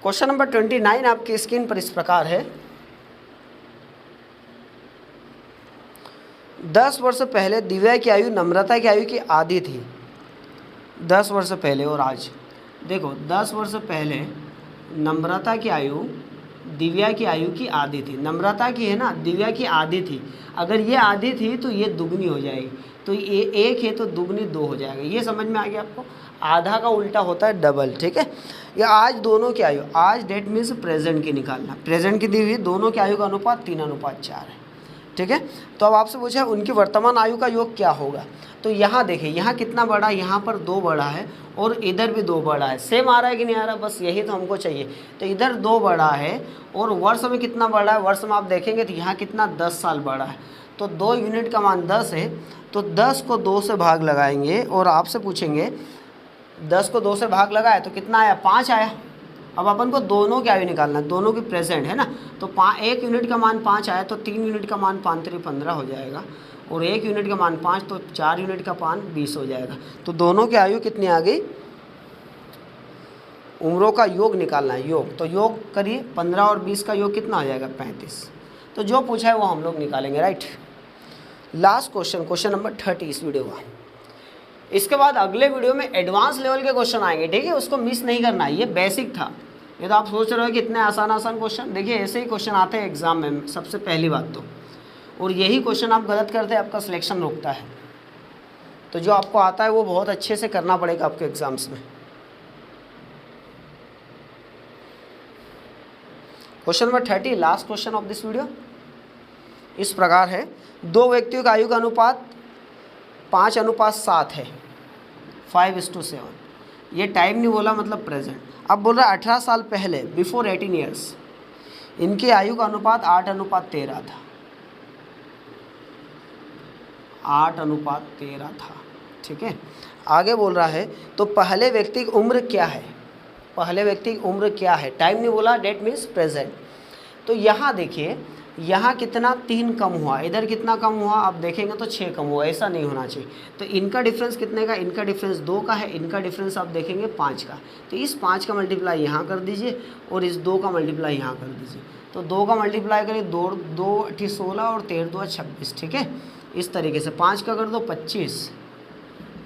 क्वेश्चन नंबर 29 आपकी स्क्रीन पर इस प्रकार है। 10 वर्ष पहले दिव्या की आयु नम्रता की आयु की आधी थी। 10 वर्ष पहले और आज देखो, 10 वर्ष पहले नम्रता की आयु दिव्या की आयु की आधी थी। नम्रता की है ना, दिव्या की आधी थी। अगर ये आधी थी तो ये दुगनी हो जाएगी, तो ये 1 है तो दुगनी 2 हो जाएगा। ये समझ में आ गया आपको। आधा का उल्टा होता है डबल। ठीक है, या आज दोनों की आयु, आज डेट मीन्स प्रेजेंट की निकालना, प्रेजेंट की दी हुई दोनों की आयु का अनुपात 3:4 है। ठीक है, तो अब आपसे पूछा उनकी वर्तमान आयु का योग क्या होगा। तो यहाँ देखिए, यहाँ कितना बड़ा, यहाँ पर 2 बड़ा है और इधर भी 2 बड़ा है। सेम आ रहा है कि नहीं आ रहा, बस यही तो हमको चाहिए। तो इधर 2 बड़ा है और वर्ष में कितना बड़ा है, वर्ष में आप देखेंगे तो यहाँ कितना 10 साल बड़ा है। तो 2 यूनिट का मान 10 है, तो 10 को 2 से भाग लगाएंगे और आपसे पूछेंगे 10 को 2 से भाग लगाए तो कितना आया, 5 आया। अब अपन को दोनों की आयु निकालना है, दोनों की प्रेजेंट है ना। तो 1 यूनिट का मान 5 आया, तो 3 यूनिट का मान 5 3 15 हो जाएगा, और 1 यूनिट का मान 5, तो 4 यूनिट का मान 20 हो जाएगा। तो दोनों की आयु कितनी आ गई, उम्रों का योग निकालना है, योग। तो योग करिए, 15 और 20 का योग कितना हो जाएगा, 35। तो जो पूछा है वो हम लोग निकालेंगे, right. Last question, question number 30 इस वीडियो का। इसके बाद अगले वीडियो में एडवांस लेवल के क्वेश्चन आएंगे। ठीक है, उसको मिस नहीं करना है। ये बेसिक था, ये तो आप सोच रहे हो कि इतने आसान क्वेश्चन। देखिए ऐसे ही क्वेश्चन आते हैं एग्जाम में, सबसे पहली बात तो, और यही क्वेश्चन आप गलत करते हैं आपका सिलेक्शन रुकता है। तो जो आपको आता है वो बहुत अच्छे से करना पड़ेगा आपके एग्जाम्स में। Question number 30, last question of this video इस प्रकार है। 2 व्यक्तियों का आयु का अनुपात 5:7 है, 5:7। ये टाइम नहीं बोला, मतलब प्रेजेंट। अब बोल रहा है 18 साल पहले, बिफोर 18 ईयर्स, इनकी आयु का अनुपात 8:13 था, 8:13 था। ठीक है, आगे बोल रहा है तो पहले व्यक्ति की उम्र क्या है, पहले व्यक्ति की उम्र क्या है। टाइम नहीं बोला, डेट मीन्स प्रेजेंट। तो यहाँ देखिए, यहाँ कितना 3 कम हुआ, इधर कितना कम हुआ, आप देखेंगे तो 6 कम हुआ। ऐसा नहीं होना चाहिए। तो इनका डिफरेंस कितने का, इनका डिफरेंस 2 का है, इनका डिफरेंस आप देखेंगे 5 का। तो इस 5 का मल्टीप्लाई यहाँ कर दीजिए और इस 2 का मल्टीप्लाई यहाँ कर दीजिए। तो 2 का मल्टीप्लाई करिए, 2 8 16 और 13 2 26। ठीक है, इस तरीके से 5 का कर दो 25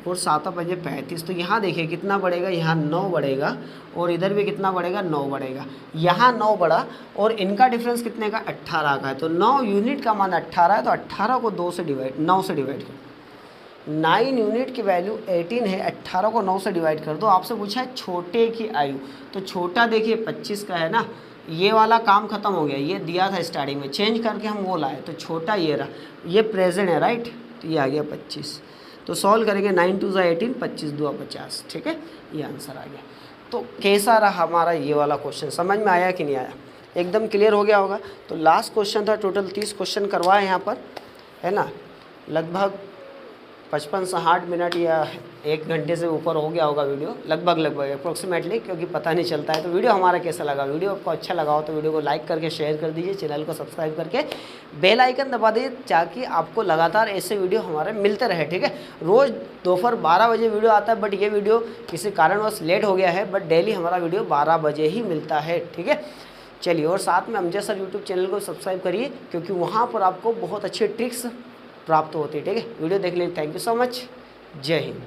और 7 5 35। तो यहाँ देखिए कितना बढ़ेगा, यहाँ 9 बढ़ेगा और इधर भी कितना बढ़ेगा, 9 बढ़ेगा। यहाँ 9 बढ़ा और इनका डिफरेंस कितने का, 18 का है। तो 9 यूनिट का मान 18 है, तो 18 को 9 से डिवाइड कर। 9 यूनिट की वैल्यू 18 है, 18 को 9 से डिवाइड कर दो। आपसे पूछा है छोटे की आयु, तो छोटा देखिए 25 का है ना। ये वाला काम खत्म हो गया, ये दिया था स्टार्टिंग में, चेंज करके हम वो लाए, तो छोटा ये रहा, ये प्रेजेंट है, राइट। तो ये आ गया 25। तो सॉल्व करेंगे, 9 2 18, 25 2 50। ठीक है, ये आंसर आ गया। तो कैसा रहा हमारा ये वाला क्वेश्चन, समझ में आया कि नहीं आया, एकदम क्लियर हो गया होगा। तो लास्ट क्वेश्चन था, टोटल 30 क्वेश्चन करवाए यहाँ पर, है ना। लगभग 55 से 60 मिनट या 1 घंटे से ऊपर हो गया होगा वीडियो, लगभग अप्रोक्सीमेटली, क्योंकि पता नहीं चलता है। तो वीडियो हमारा कैसा लगा, वीडियो आपको अच्छा लगा हो तो वीडियो को लाइक करके शेयर कर दीजिए, चैनल को सब्सक्राइब करके बेल आइकन दबा दीजिए, ताकि आपको लगातार ऐसे वीडियो हमारे मिलते रहे। ठीक है, रोज़ दोपहर 12 बजे वीडियो आता है, बट ये वीडियो किसी कारणवश लेट हो गया है, बट डेली हमारा वीडियो 12 बजे ही मिलता है। ठीक है, चलिए, और साथ में अमजद सर यूट्यूब चैनल को सब्सक्राइब करिए, क्योंकि वहाँ पर आपको बहुत अच्छे ट्रिक्स प्राप्त होती है। ठीक है, वीडियो देखने के लिए थैंक यू सो मच। जय हिंद।